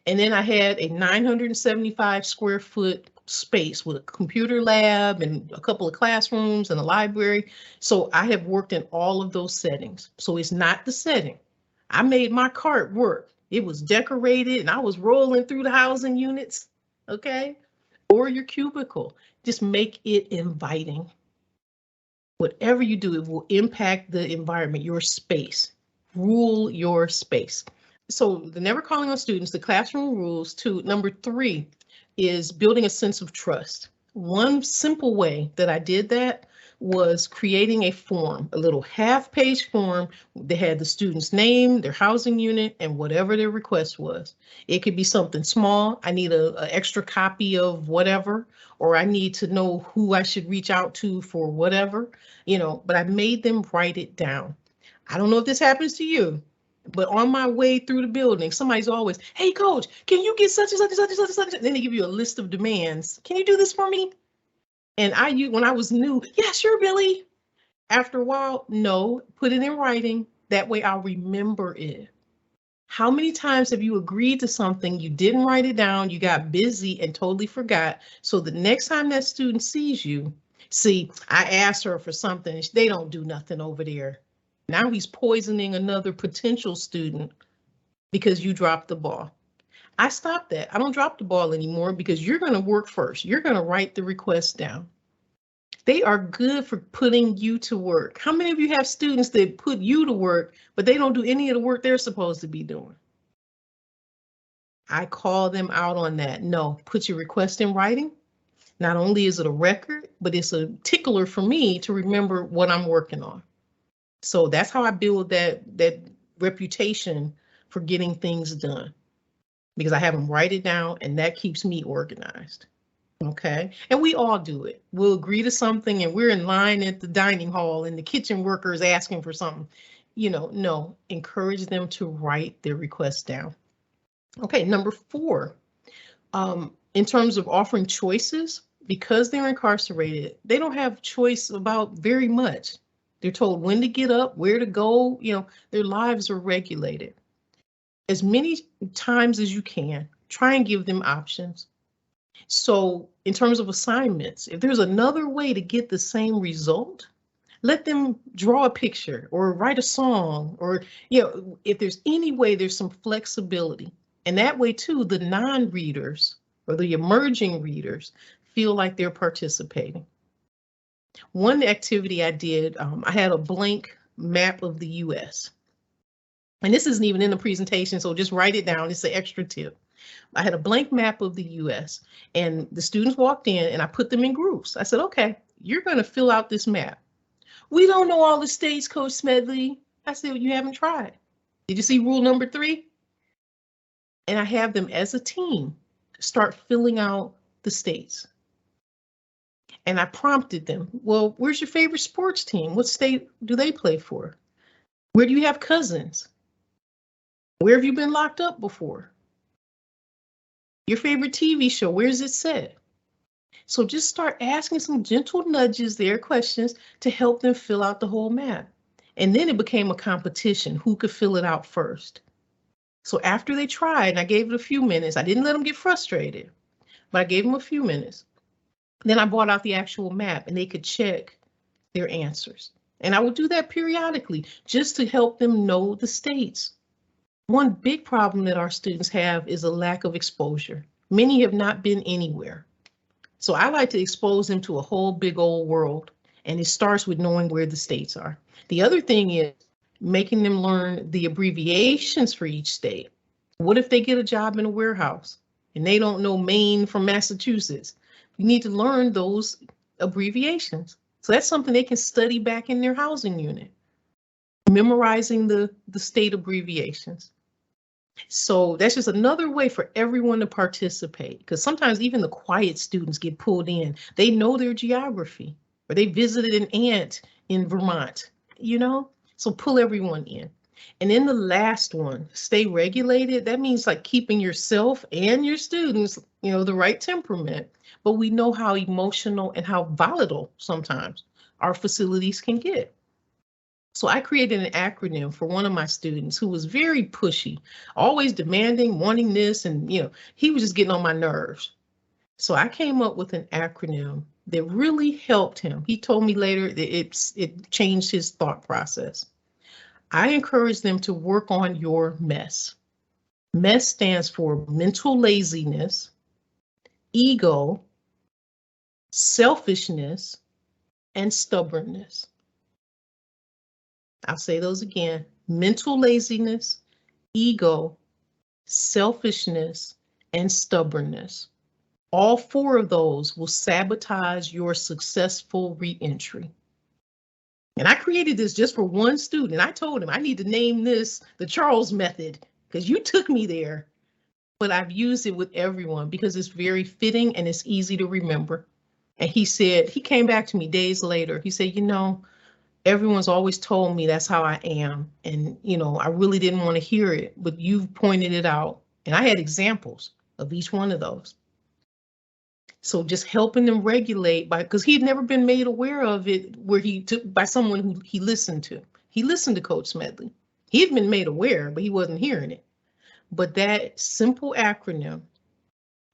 And then I had a 975 square foot space with a computer lab and a couple of classrooms and a library. So I have worked in all of those settings. So it's not the setting. I made my cart work. It was decorated and I was rolling through the housing units, okay? Or your cubicle, just make it inviting. Whatever you do, it will impact the environment, your space. Rule your space. So the never calling on students, the classroom rules. Number 3 is building a sense of trust. One simple way that I did that was creating a form, a little half-page form that had the student's name, their housing unit, and whatever their request was. It could be something small. I need an extra copy of whatever, or I need to know who I should reach out to for whatever, you know, but I made them write it down. I don't know if this happens to you, but on my way through the building, somebody's always, hey, coach, can you get such and such and such and such and such? And then they give you a list of demands. Can you do this for me? And when I was new, yeah, sure, Billy. After a while, no, put it in writing. That way I'll remember it. How many times have you agreed to something, you didn't write it down, you got busy and totally forgot? So the next time that student sees you, see, I asked her for something, they don't do nothing over there. Now he's poisoning another potential student because you dropped the ball. I stopped that. I don't drop the ball anymore because you're going to work first. You're going to write the request down. They are good for putting you to work. How many of you have students that put you to work, but they don't do any of the work they're supposed to be doing? I call them out on that. No, put your request in writing. Not only is it a record, but it's a tickler for me to remember what I'm working on. So that's how I build that reputation for getting things done, because I have them write it down and that keeps me organized. Okay, and we all do it. We'll agree to something and we're in line at the dining hall and the kitchen worker is asking for something. You know, no, encourage them to write their request down. Okay, number 4, in terms of offering choices, because they're incarcerated, they don't have choice about very much. They're told when to get up, where to go, you know, their lives are regulated. As many times as you can, try and give them options. So in terms of assignments, if there's another way to get the same result, let them draw a picture or write a song, or, you know, if there's any way, there's some flexibility. And that way too, the non-readers or the emerging readers feel like they're participating. One activity I did, I had a blank map of the US. And this isn't even in the presentation, so just write it down. It's an extra tip. I had a blank map of the US and the students walked in and I put them in groups. I said, okay, you're going to fill out this map. We don't know all the states, Coach Smedley. I said, well, you haven't tried. Did you see rule number 3? And I have them as a team start filling out the states. And I prompted them, well, where's your favorite sports team? What state do they play for? Where do you have cousins? Where have you been locked up before? Your favorite TV show, where's it set? So just start asking some gentle nudges there, questions to help them fill out the whole map. And then it became a competition, who could fill it out first. So after they tried, and I gave it a few minutes, I didn't let them get frustrated, but I gave them a few minutes. Then I brought out the actual map and they could check their answers. And I would do that periodically just to help them know the states. One big problem that our students have is a lack of exposure. Many have not been anywhere. So I like to expose them to a whole big old world. And it starts with knowing where the states are. The other thing is making them learn the abbreviations for each state. What if they get a job in a warehouse and they don't know Maine from Massachusetts? You need to learn those abbreviations. So that's something they can study back in their housing unit, memorizing the state abbreviations. So that's just another way for everyone to participate, because sometimes even the quiet students get pulled in. They know their geography, or they visited an aunt in Vermont, you know, so pull everyone in. And then the last one, stay regulated. That means like keeping yourself and your students, you know, the right temperament. But we know how emotional and how volatile sometimes our facilities can get. So I created an acronym for one of my students who was very pushy, always demanding, wanting this, and you know, he was just getting on my nerves. So I came up with an acronym that really helped him. He told me later that it changed his thought process. I encourage them to work on your MESS. MESS stands for mental laziness, ego, selfishness, and stubbornness. I'll say those again: mental laziness, ego, selfishness, and stubbornness. All 4 of those will sabotage your successful reentry. And I created this just for one student. I told him I need to name this the Charles method because you took me there. But I've used it with everyone because it's very fitting and it's easy to remember. And he said, he came back to me days later. He said, you know, everyone's always told me that's how I am. And, you know, I really didn't want to hear it, but you've pointed it out. And I had examples of each one of those. So just helping them regulate because he had never been made aware of it where he took by someone who he listened to. He listened to Coach Smedley. He had been made aware, but he wasn't hearing it. But that simple acronym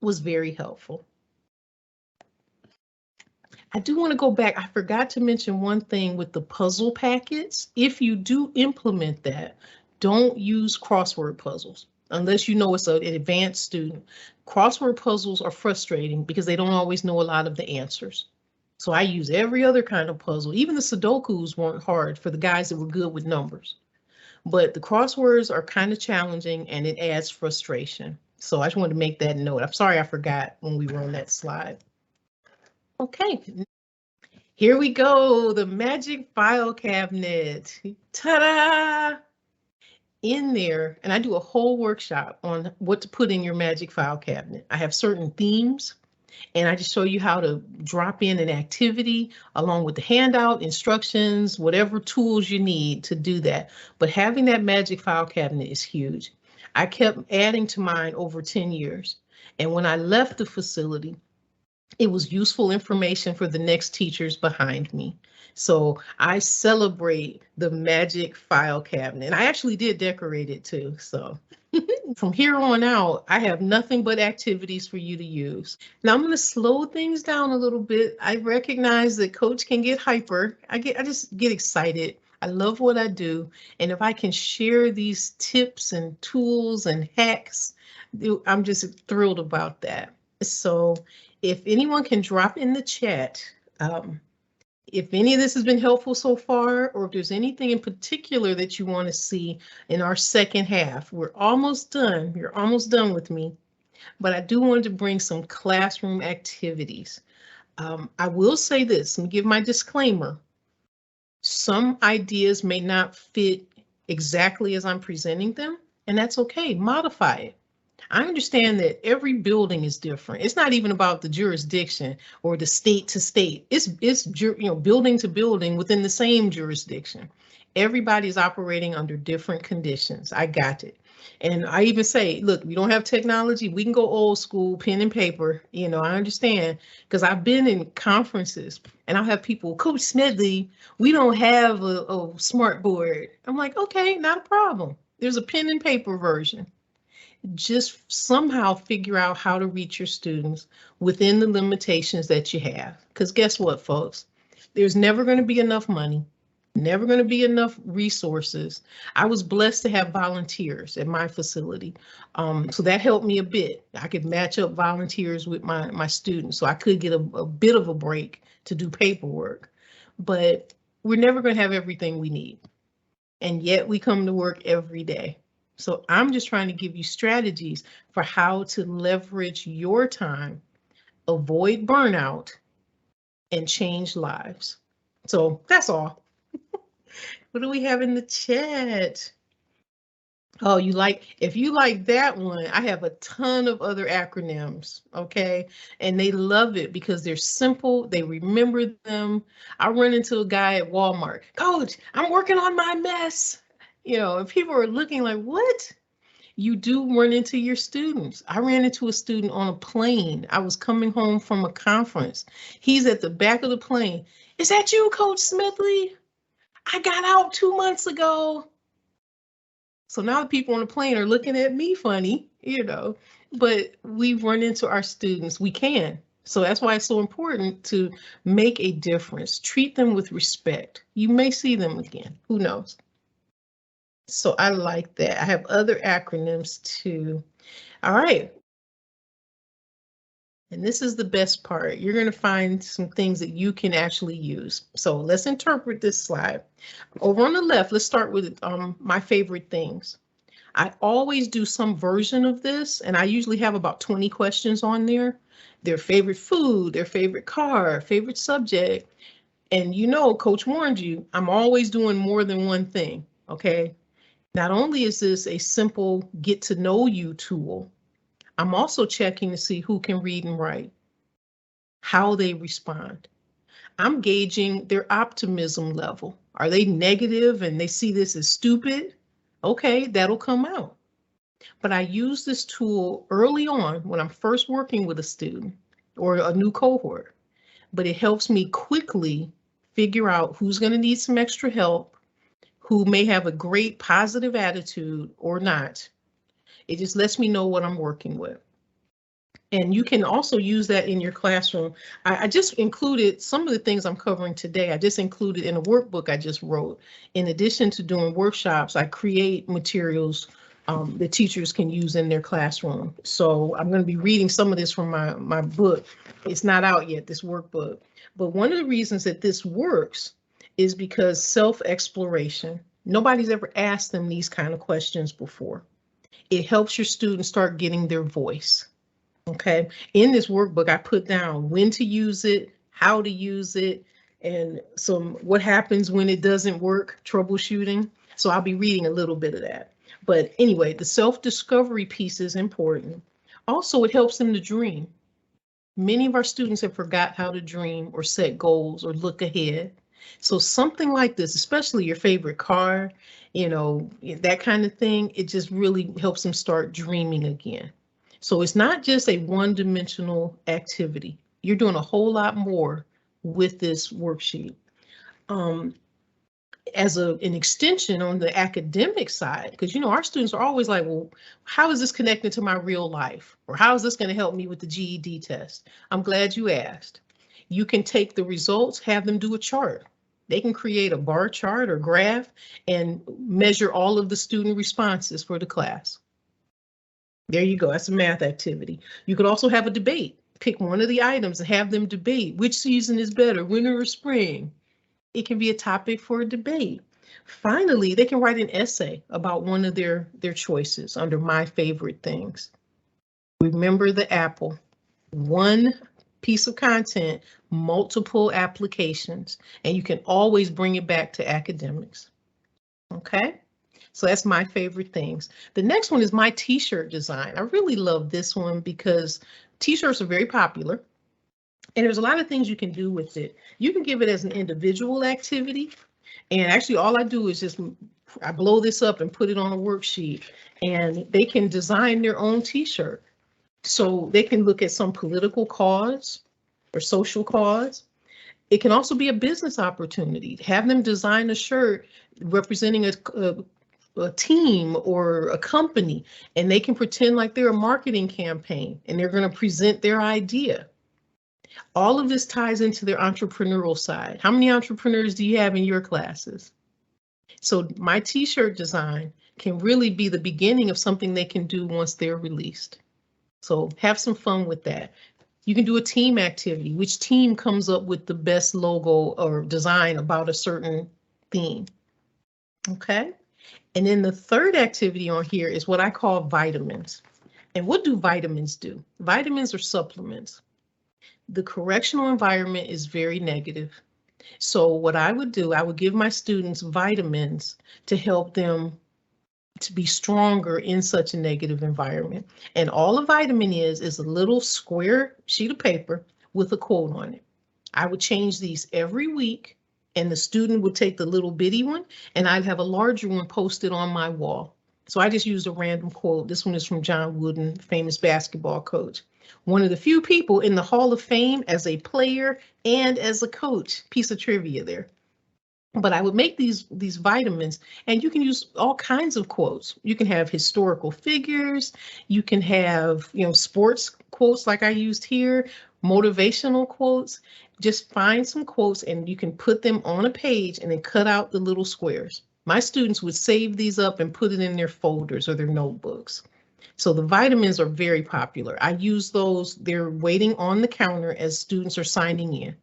was very helpful. I do want to go back. I forgot to mention one thing with the puzzle packets. If you do implement that, don't use crossword puzzles unless you know it's an advanced student. Crossword puzzles are frustrating because they don't always know a lot of the answers. So I use every other kind of puzzle. Even the Sudokus weren't hard for the guys that were good with numbers. But the crosswords are kind of challenging and it adds frustration. So I just wanted to make that note. I'm sorry I forgot when we were on that slide. Okay, here we go, the magic file cabinet. Ta-da! In there, and I do a whole workshop on what to put in your magic file cabinet. I have certain themes, and I just show you how to drop in an activity along with the handout, instructions, whatever tools you need to do that. But having that magic file cabinet is huge. I kept adding to mine over 10 years. And when I left the facility, it was useful information for the next teachers behind me. So I celebrate the magic file cabinet. And I actually did decorate it too. So from here on out, I have nothing but activities for you to use. Now I'm going to slow things down a little bit. I recognize that Coach can get hyper. I just get excited. I love what I do. And if I can share these tips and tools and hacks, I'm just thrilled about that. So if anyone can drop in the chat, if any of this has been helpful so far, or if there's anything in particular that you want to see in our second half, we're almost done. You're almost done with me, but I do want to bring some classroom activities. I will say this, and give my disclaimer. Some ideas may not fit exactly as I'm presenting them, and that's okay. Modify it. I understand that every building is different. It's not even about the jurisdiction or the state to state. It's building to building within the same jurisdiction. Everybody's operating under different conditions. I got it. And I even say, look, we don't have technology. We can go old school, pen and paper. I understand, because I've been in conferences and I'll have people, Coach Smedley, we don't have a smart board. I'm like, okay, not a problem. There's a pen and paper version. Just somehow figure out how to reach your students within the limitations that you have. Because guess what, folks? There's never going to be enough money, never going to be enough resources. I was blessed to have volunteers at my facility. So that helped me a bit. I could match up volunteers with my students, so I could get a bit of a break to do paperwork. But we're never going to have everything we need. And yet we come to work every day. So I'm just trying to give you strategies for how to leverage your time, avoid burnout, and change lives. So that's all. What do we have in the chat? Oh, if you like that one, I have a ton of other acronyms, okay? And they love it because they're simple, they remember them. I run into a guy at Walmart, Coach, I'm working on my mess. And people are looking like, what? You do run into your students. I ran into a student on a plane. I was coming home from a conference. He's at the back of the plane. Is that you, Coach Smedley? I got out 2 months ago. So now the people on the plane are looking at me funny, but we run into our students. We can. So that's why it's so important to make a difference. Treat them with respect. You may see them again. Who knows? So I like that. I have other acronyms too. All right. And this is the best part. You're going to find some things that you can actually use. So let's interpret this slide. Over on the left, let's start with my favorite things. I always do some version of this, and I usually have about 20 questions on there. Their favorite food, their favorite car, favorite subject. And Coach warned you, I'm always doing more than one thing, okay? Not only is this a simple get to know you tool, I'm also checking to see who can read and write, how they respond. I'm gauging their optimism level. Are they negative and they see this as stupid? Okay, that'll come out. But I use this tool early on when I'm first working with a student or a new cohort, but it helps me quickly figure out who's going to need some extra help, who may have a great positive attitude or not. It just lets me know what I'm working with. And you can also use that in your classroom. I just included some of the things I'm covering today. I just included in a workbook I just wrote. In addition to doing workshops, I create materials that teachers can use in their classroom. So I'm going to be reading some of this from my book. It's not out yet, this workbook. But one of the reasons that this works is because self-exploration. Nobody's ever asked them these kind of questions before. It helps your students start getting their voice. Okay, in this workbook, I put down when to use it, how to use it, and what happens when it doesn't work, troubleshooting. So I'll be reading a little bit of that. But anyway, the self-discovery piece is important. Also, it helps them to dream. Many of our students have forgot how to dream or set goals or look ahead. So something like this, especially your favorite car, you know, that kind of thing, it just really helps them start dreaming again. So it's not just a one-dimensional activity. You're doing a whole lot more with this worksheet. As an extension on the academic side, because you know our students are always like, well, how is this connected to my real life? Or how is this going to help me with the GED test? I'm glad you asked. You can take the results, have them do a chart. They can create a bar chart or graph and measure all of the student responses for the class. There you go, that's a math activity. You could also have a debate. Pick one of the items and have them debate which season is better, winter or spring. It can be a topic for a debate. Finally, they can write an essay about one of their choices under my favorite things. Remember the apple. One piece of content, multiple applications, and you can always bring it back to academics. Okay? So that's my favorite things. The next one is my t-shirt design. I really love this one because t-shirts are very popular and there's a lot of things you can do with it. You can give it as an individual activity. And actually all I do is I blow this up and put it on a worksheet and they can design their own t-shirt. So they can look at some political cause or social cause. It can also be a business opportunity. Have them design a shirt representing a team or a company, and they can pretend like they're a marketing campaign and they're going to present their idea. All of this ties into their entrepreneurial side. How many entrepreneurs do you have in your classes? So my t-shirt design can really be the beginning of something they can do once they're released. So have some fun with that. You can do a team activity. Which team comes up with the best logo or design about a certain theme? Okay. And then the third activity on here is what I call vitamins. And what do vitamins do? Vitamins are supplements. The correctional environment is very negative. So what I would do, I would give my students vitamins to help them to be stronger in such a negative environment. And all a vitamin is a little square sheet of paper with a quote on it. I would change these every week. And the student would take the little bitty one and I'd have a larger one posted on my wall. So I just used a random quote. This one is from John Wooden, famous basketball coach. One of the few people in the Hall of Fame as a player and as a coach. Piece of trivia there. But I would make these vitamins and you can use all kinds of quotes. You can have historical figures. You can have, you know, sports quotes like I used here, motivational quotes. Just find some quotes and you can put them on a page and then cut out the little squares. My students would save these up and put it in their folders or their notebooks. So the vitamins are very popular. I use those. They're waiting on the counter as students are signing in.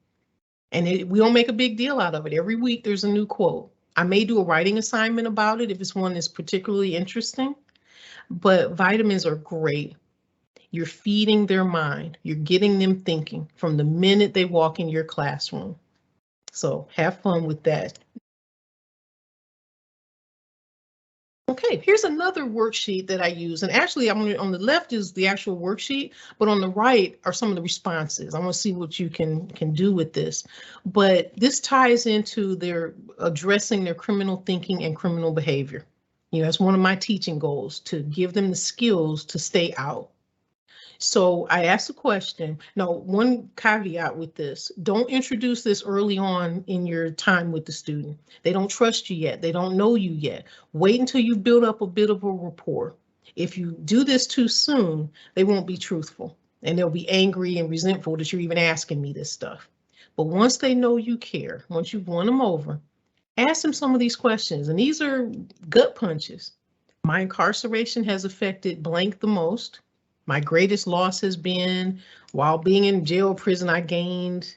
And we don't make a big deal out of it. Every week there's a new quote. I may do a writing assignment about it if it's one that's particularly interesting, but vitamins are great. You're feeding their mind. You're getting them thinking from the minute they walk in your classroom. So have fun with that. Okay, here's another worksheet that I use. And actually, on the left is the actual worksheet, but on the right are some of the responses. I want to see what you can do with this. But this ties into their addressing their criminal thinking and criminal behavior. You know, it's one of my teaching goals to give them the skills to stay out. So I asked a question. Now, one caveat with this, don't introduce this early on in your time with the student. They don't trust you yet. They don't know you yet. Wait until you build up a bit of a rapport. If you do this too soon, they won't be truthful. and they'll be angry and resentful that you're even asking me this stuff. But once they know you care, once you've won them over, ask them some of these questions. And these are gut punches. My incarceration has affected blank the most. My greatest loss has been while being in jail or prison, I gained.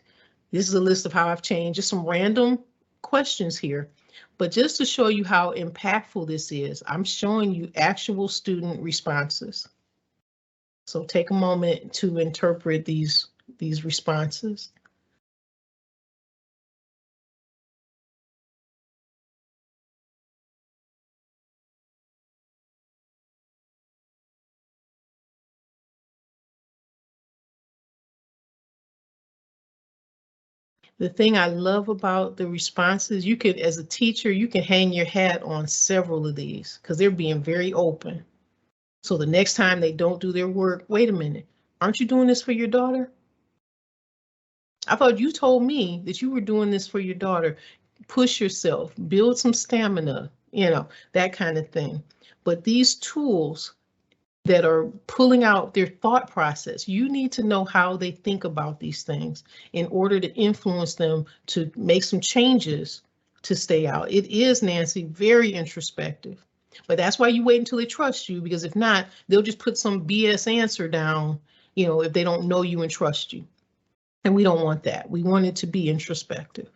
This is a list of how I've changed. Just some random questions here. But just to show you how impactful this is, I'm showing you actual student responses. So take a moment to interpret these responses. The thing I love about the responses, you could, as a teacher, you can hang your hat on several of these because they're being very open. So the next time they don't do their work, wait a minute, aren't you doing this for your daughter? I thought you told me that you were doing this for your daughter. Push yourself, build some stamina, you know, that kind of thing. But these tools that are pulling out their thought process, you need to know how they think about these things in order to influence them to make some changes to stay out. It is, Nancy, very introspective. But that's why you wait until they trust you, because if not, they'll just put some BS answer down, you know, if they don't know you and trust you. And we don't want that. We want it to be introspective.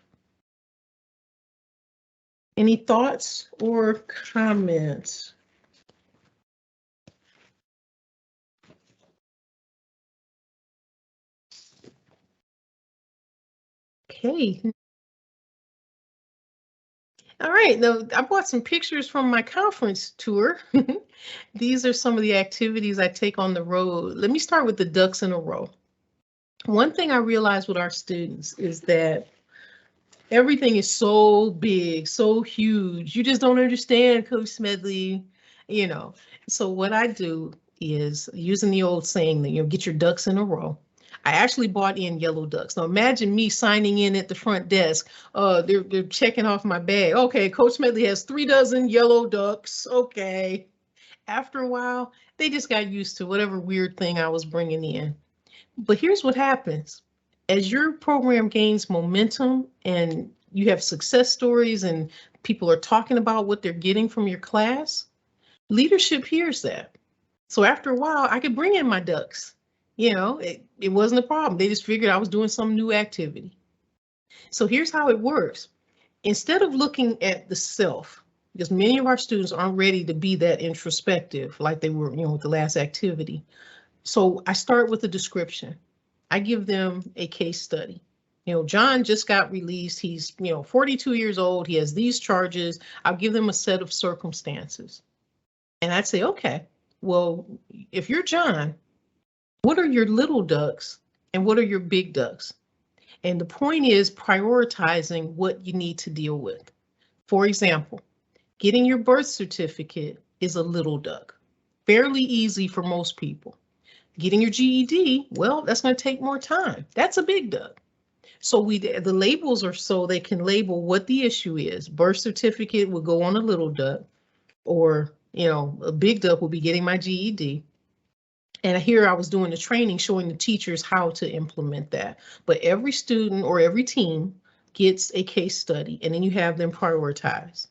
Any thoughts or comments? Okay. All right, now I brought some pictures from my conference tour. These are some of the activities I take on the road. Let me start with the ducks in a row. One thing I realized with our students is that everything is so big, so huge. You just don't understand, Coach Smedley, you know. So what I do is using the old saying that, you know, get your ducks in a row. I actually bought in yellow ducks. Now imagine me signing in at the front desk. They're checking off my bag. Okay, Coach Smedley has 3 dozen yellow ducks. Okay. After a while, they just got used to whatever weird thing I was bringing in. But here's what happens. As your program gains momentum and you have success stories and people are talking about what they're getting from your class, leadership hears that. So after a while, I could bring in my ducks. You know, it wasn't a problem. They just figured I was doing some new activity. So here's how it works. Instead of looking at the self, because many of our students aren't ready to be that introspective like they were, you know, with the last activity. So I start with a description. I give them a case study. You know, John just got released. He's, you know, 42 years old. He has these charges. I'll give them a set of circumstances. And I'd say, okay, well, if you're John, what are your little ducks and what are your big ducks? And the point is prioritizing what you need to deal with. For example, getting your birth certificate is a little duck, fairly easy for most people. Getting your GED, well, that's going to take more time. That's a big duck. So the labels are so they can label what the issue is. Birth certificate will go on a little duck, or, you know, a big duck will be getting my GED. And here I was doing the training showing the teachers how to implement that. But every student or every team gets a case study, and then you have them prioritize.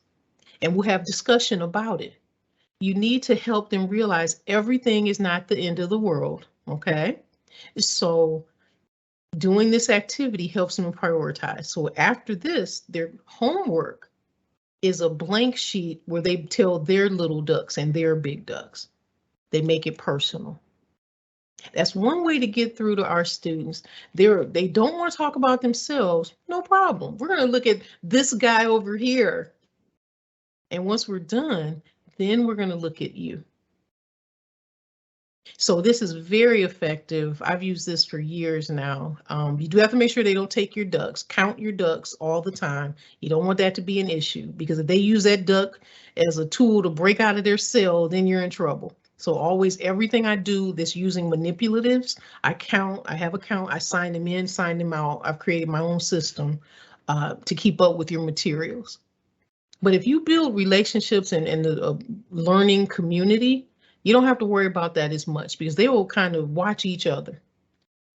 And we'll have discussion about it. You need to help them realize everything is not the end of the world, okay? So doing this activity helps them prioritize. So after this, their homework is a blank sheet where they tell their little ducks and their big ducks. They make it personal. That's one way to get through to our students. They don't want to talk about themselves. No problem. We're going to look at this guy over here. And once we're done, then we're going to look at you. So this is very effective. I've used this for years now. You do have to make sure they don't take your ducks. Count your ducks all the time. You don't want that to be an issue, because if they use that duck as a tool to break out of their cell, then you're in trouble. So always, everything I do that's using manipulatives, I count, I have a count, I sign them in, sign them out. I've created my own system to keep up with your materials. But if you build relationships and a learning community, you don't have to worry about that as much, because they will kind of watch each other.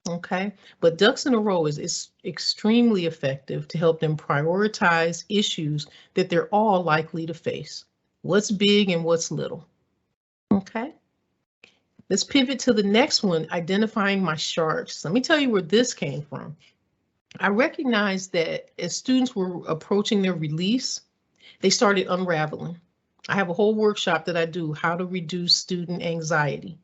Okay, but ducks in a row is extremely effective to help them prioritize issues that they're all likely to face. What's big and what's little. Okay, let's pivot to the next one, identifying my sharks. Let me tell you where this came from. I recognized that as students were approaching their release, they started unraveling. I have a whole workshop that I do, how to reduce student anxiety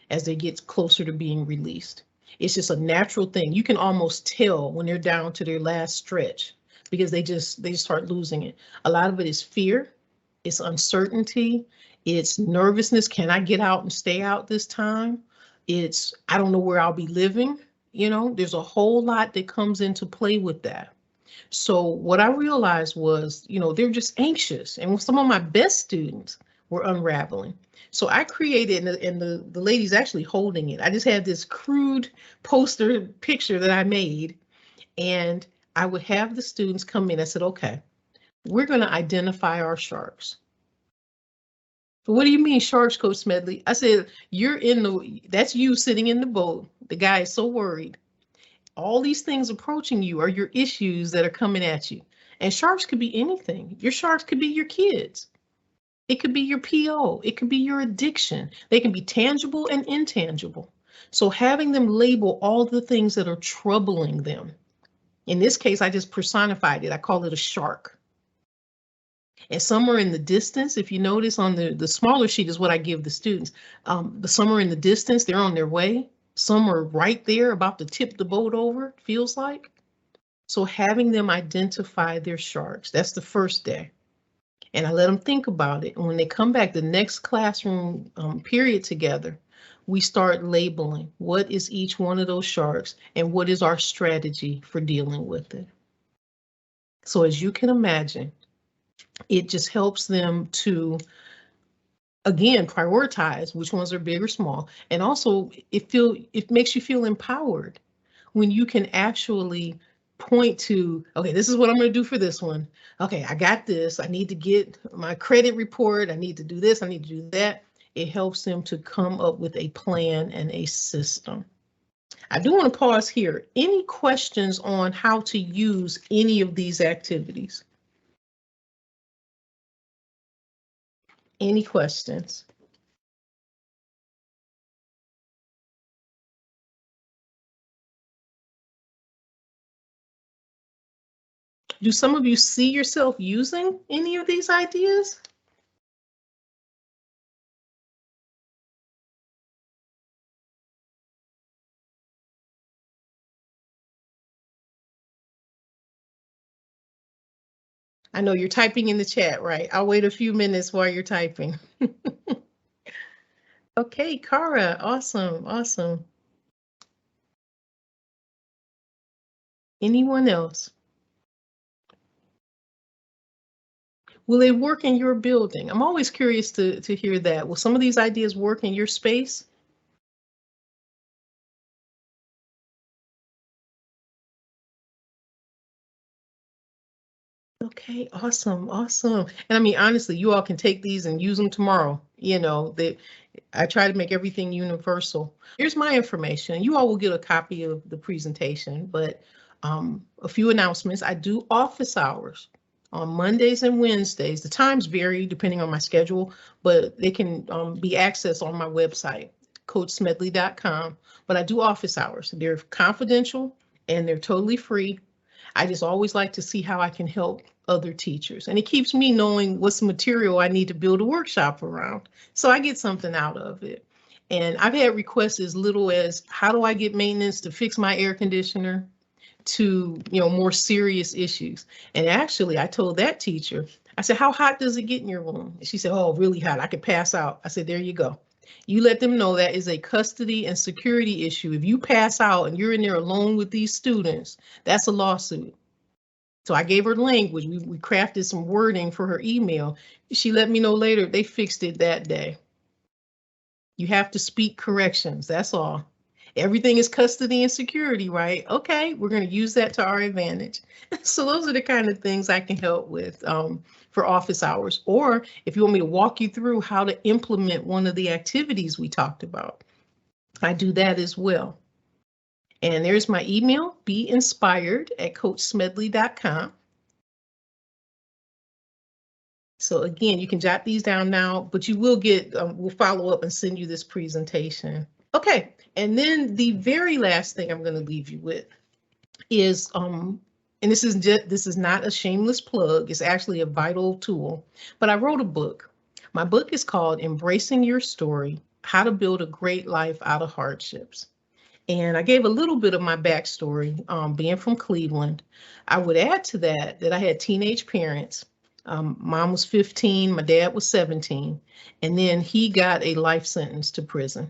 as they get closer to being released. It's just a natural thing. You can almost tell when they're down to their last stretch because they start losing it. A lot of it is fear, it's uncertainty, it's nervousness. Can I get out and stay out this time? It's, I don't know where I'll be living. You know, there's a whole lot that comes into play with that. So what I realized was, you know, they're just anxious. And some of my best students were unraveling. So I created, and the lady's actually holding it. I just had this crude poster picture that I made, and I would have the students come in. I said, okay, we're going to identify our sharks. What do you mean sharks, Coach Smedley? I said, that's you sitting in the boat. The guy is so worried. All these things approaching you are your issues that are coming at you. And sharks could be anything. Your sharks could be your kids. It could be your PO. It could be your addiction. They can be tangible and intangible. So having them label all the things that are troubling them. In this case, I just personified it. I call it a shark. And some are in the distance. If you notice on the smaller sheet is what I give the students. Some are in the distance, they're on their way. Some are right there about to tip the boat over, feels like. So having them identify their sharks, that's the first day. And I let them think about it. And when they come back, the next classroom period together, we start labeling what is each one of those sharks and what is our strategy for dealing with it. So as you can imagine, it just helps them to, again, prioritize which ones are big or small. And also it makes you feel empowered when you can actually point to, okay, this is what I'm going to do for this one. Okay, I got this. I need to get my credit report. I need to do this. I need to do that. It helps them to come up with a plan and a system. I do want to pause here. Any questions on how to use any of these activities? Any questions? Do some of you see yourself using any of these ideas? I know you're typing in the chat, right? I'll wait a few minutes while you're typing. Okay, Cara, awesome, awesome. Anyone else? Will it work in your building? I'm always curious to hear that. Will some of these ideas work in your space? Okay, awesome, awesome. And I mean, honestly, you all can take these and use them tomorrow. You know, I try to make everything universal. Here's my information. You all will get a copy of the presentation, but a few announcements. I do office hours on Mondays and Wednesdays. The times vary depending on my schedule, but they can be accessed on my website, coachsmedley.com. But I do office hours. They're confidential and they're totally free. I just always like to see how I can help other teachers. And it keeps me knowing what's the material I need to build a workshop around. So I get something out of it. And I've had requests as little as, how do I get maintenance to fix my air conditioner, to, you know, more serious issues. And actually, I told that teacher, I said, how hot does it get in your room? And she said, oh, really hot. I could pass out. I said, there you go. You let them know that is a custody and security issue. If you pass out and you're in there alone with these students, that's a lawsuit. So I gave her language. We crafted some wording for her email. She let me know later they fixed it that day. You have to speak corrections. That's all. Everything is custody and security, right? Okay, we're going to use that to our advantage. So those are the kind of things I can help with for office hours. Or if you want me to walk you through how to implement one of the activities we talked about, I do that as well. And there's my email, beinspired@coachsmedley.com. So again, you can jot these down now, but you will get, we'll follow up and send you this presentation. Okay, and then the very last thing I'm going to leave you with is, and this is not a shameless plug, it's actually a vital tool, but I wrote a book. My book is called Embracing Your Story, How to Build a Great Life Out of Hardships. And I gave a little bit of my backstory, being from Cleveland. I would add to that I had teenage parents. Mom was 15, my dad was 17, and then he got a life sentence to prison.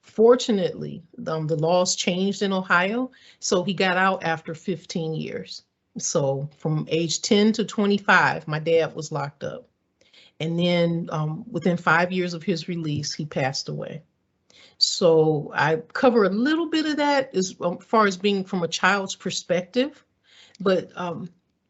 Fortunately, the laws changed in Ohio, so he got out after 15 years. So from age 10 to 25, my dad was locked up. And then within 5 years of his release, he passed away. So I cover a little bit of that as far as being from a child's perspective, but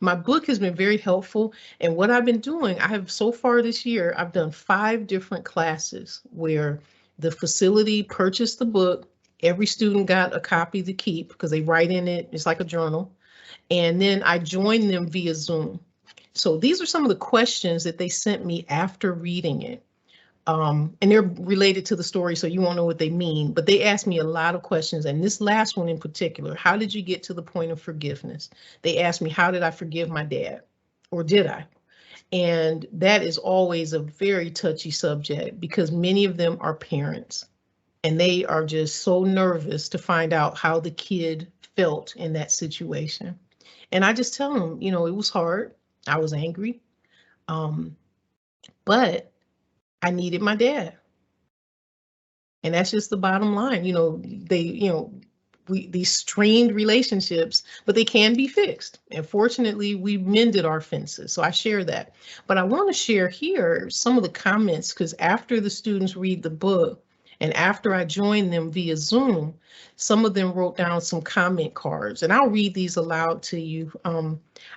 my book has been very helpful. And what I've been doing, I have so far this year, I've done 5 different classes where the facility purchased the book. Every student got a copy to keep because they write in it. It's like a journal. And then I joined them via Zoom. So these are some of the questions that they sent me after reading it. And they're related to the story, so you won't know what they mean, but they asked me a lot of questions. And this last one in particular, how did you get to the point of forgiveness? They asked me, how did I forgive my dad? Or did I? And that is always a very touchy subject because many of them are parents and they are just so nervous to find out how the kid felt in that situation. And I just tell them, you know, it was hard. I was angry, but I needed my dad. And that's just the bottom line. You know, these strained relationships, but they can be fixed. And fortunately, we mended our fences. So I share that. But I want to share here some of the comments because after the students read the book and after I joined them via Zoom, some of them wrote down some comment cards and I'll read these aloud to you.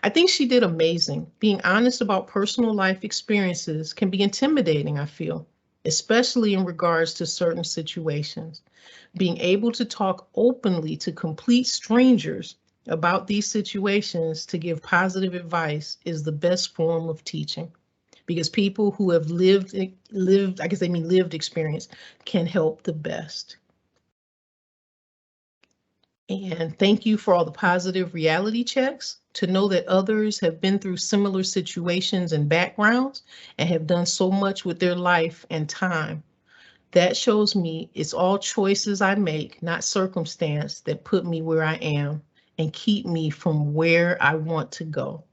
I think she did amazing. Being honest about personal life experiences can be intimidating, I feel, especially in regards to certain situations. Being able to talk openly to complete strangers about these situations to give positive advice is the best form of teaching because people who have lived experience can help the best. And thank you for all the positive reality checks. To know that others have been through similar situations and backgrounds and have done so much with their life and time. That shows me it's all choices I make, not circumstance, that put me where I am and keep me from where I want to go.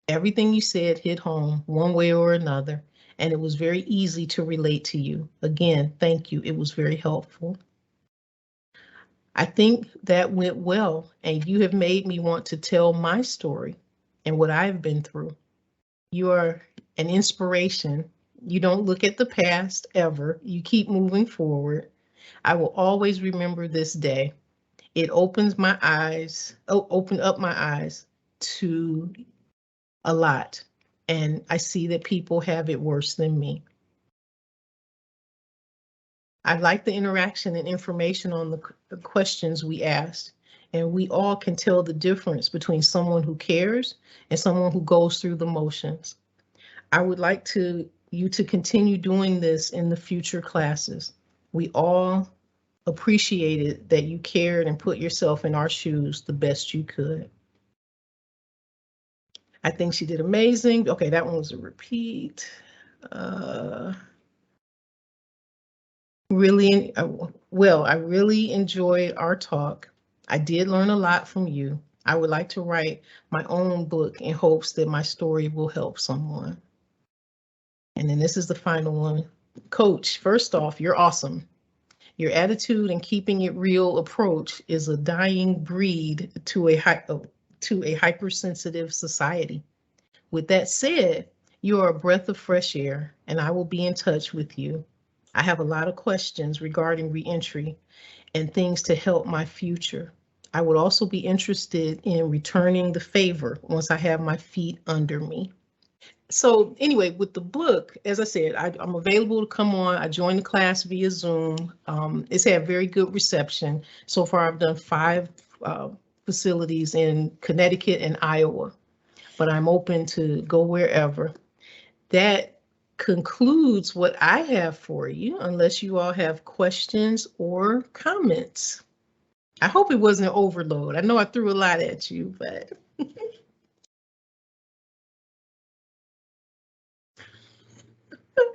Everything you said hit home one way or another, and it was very easy to relate to you. Again, thank you. It was very helpful. I think that went well, and you have made me want to tell my story and what I've been through. You are an inspiration. You don't look at the past ever. You keep moving forward. I will always remember this day. It opened up my eyes to a lot, and I see that people have it worse than me. I like the interaction and information on the questions we asked, and we all can tell the difference between someone who cares and someone who goes through the motions. I would like you to continue doing this in the future classes. We all appreciated that you cared and put yourself in our shoes the best you could. I think she did amazing. Okay, that one was a repeat. I really enjoyed our talk. I did learn a lot from you. I would like to write my own book in hopes that my story will help someone. And then this is the final one. Coach, first off, you're awesome. Your attitude and keeping it real approach is a dying breed to a hypersensitive society. With that said, you are a breath of fresh air, and I will be in touch with you. I have a lot of questions regarding reentry and things to help my future. I would also be interested in returning the favor once I have my feet under me. So anyway, with the book, as I said, I'm available to come on. I joined the class via Zoom. It's had very good reception. So far, I've done 5 facilities in Connecticut and Iowa, but I'm open to go wherever. That concludes what I have for you, unless you all have questions or comments. I hope it wasn't an overload. I know I threw a lot at you, but.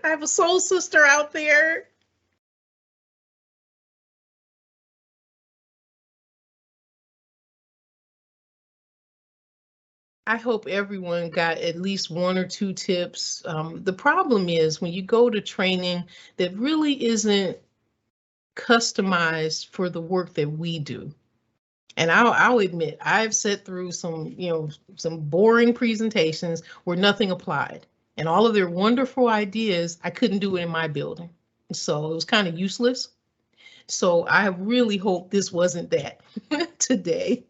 I have a soul sister out there. I hope everyone got at least 1 or 2 tips. The problem is when you go to training that really isn't customized for the work that we do. And I'll admit, I've sat through some boring presentations where nothing applied. And all of their wonderful ideas, I couldn't do it in my building. So it was kind of useless. So I really hope this wasn't that today.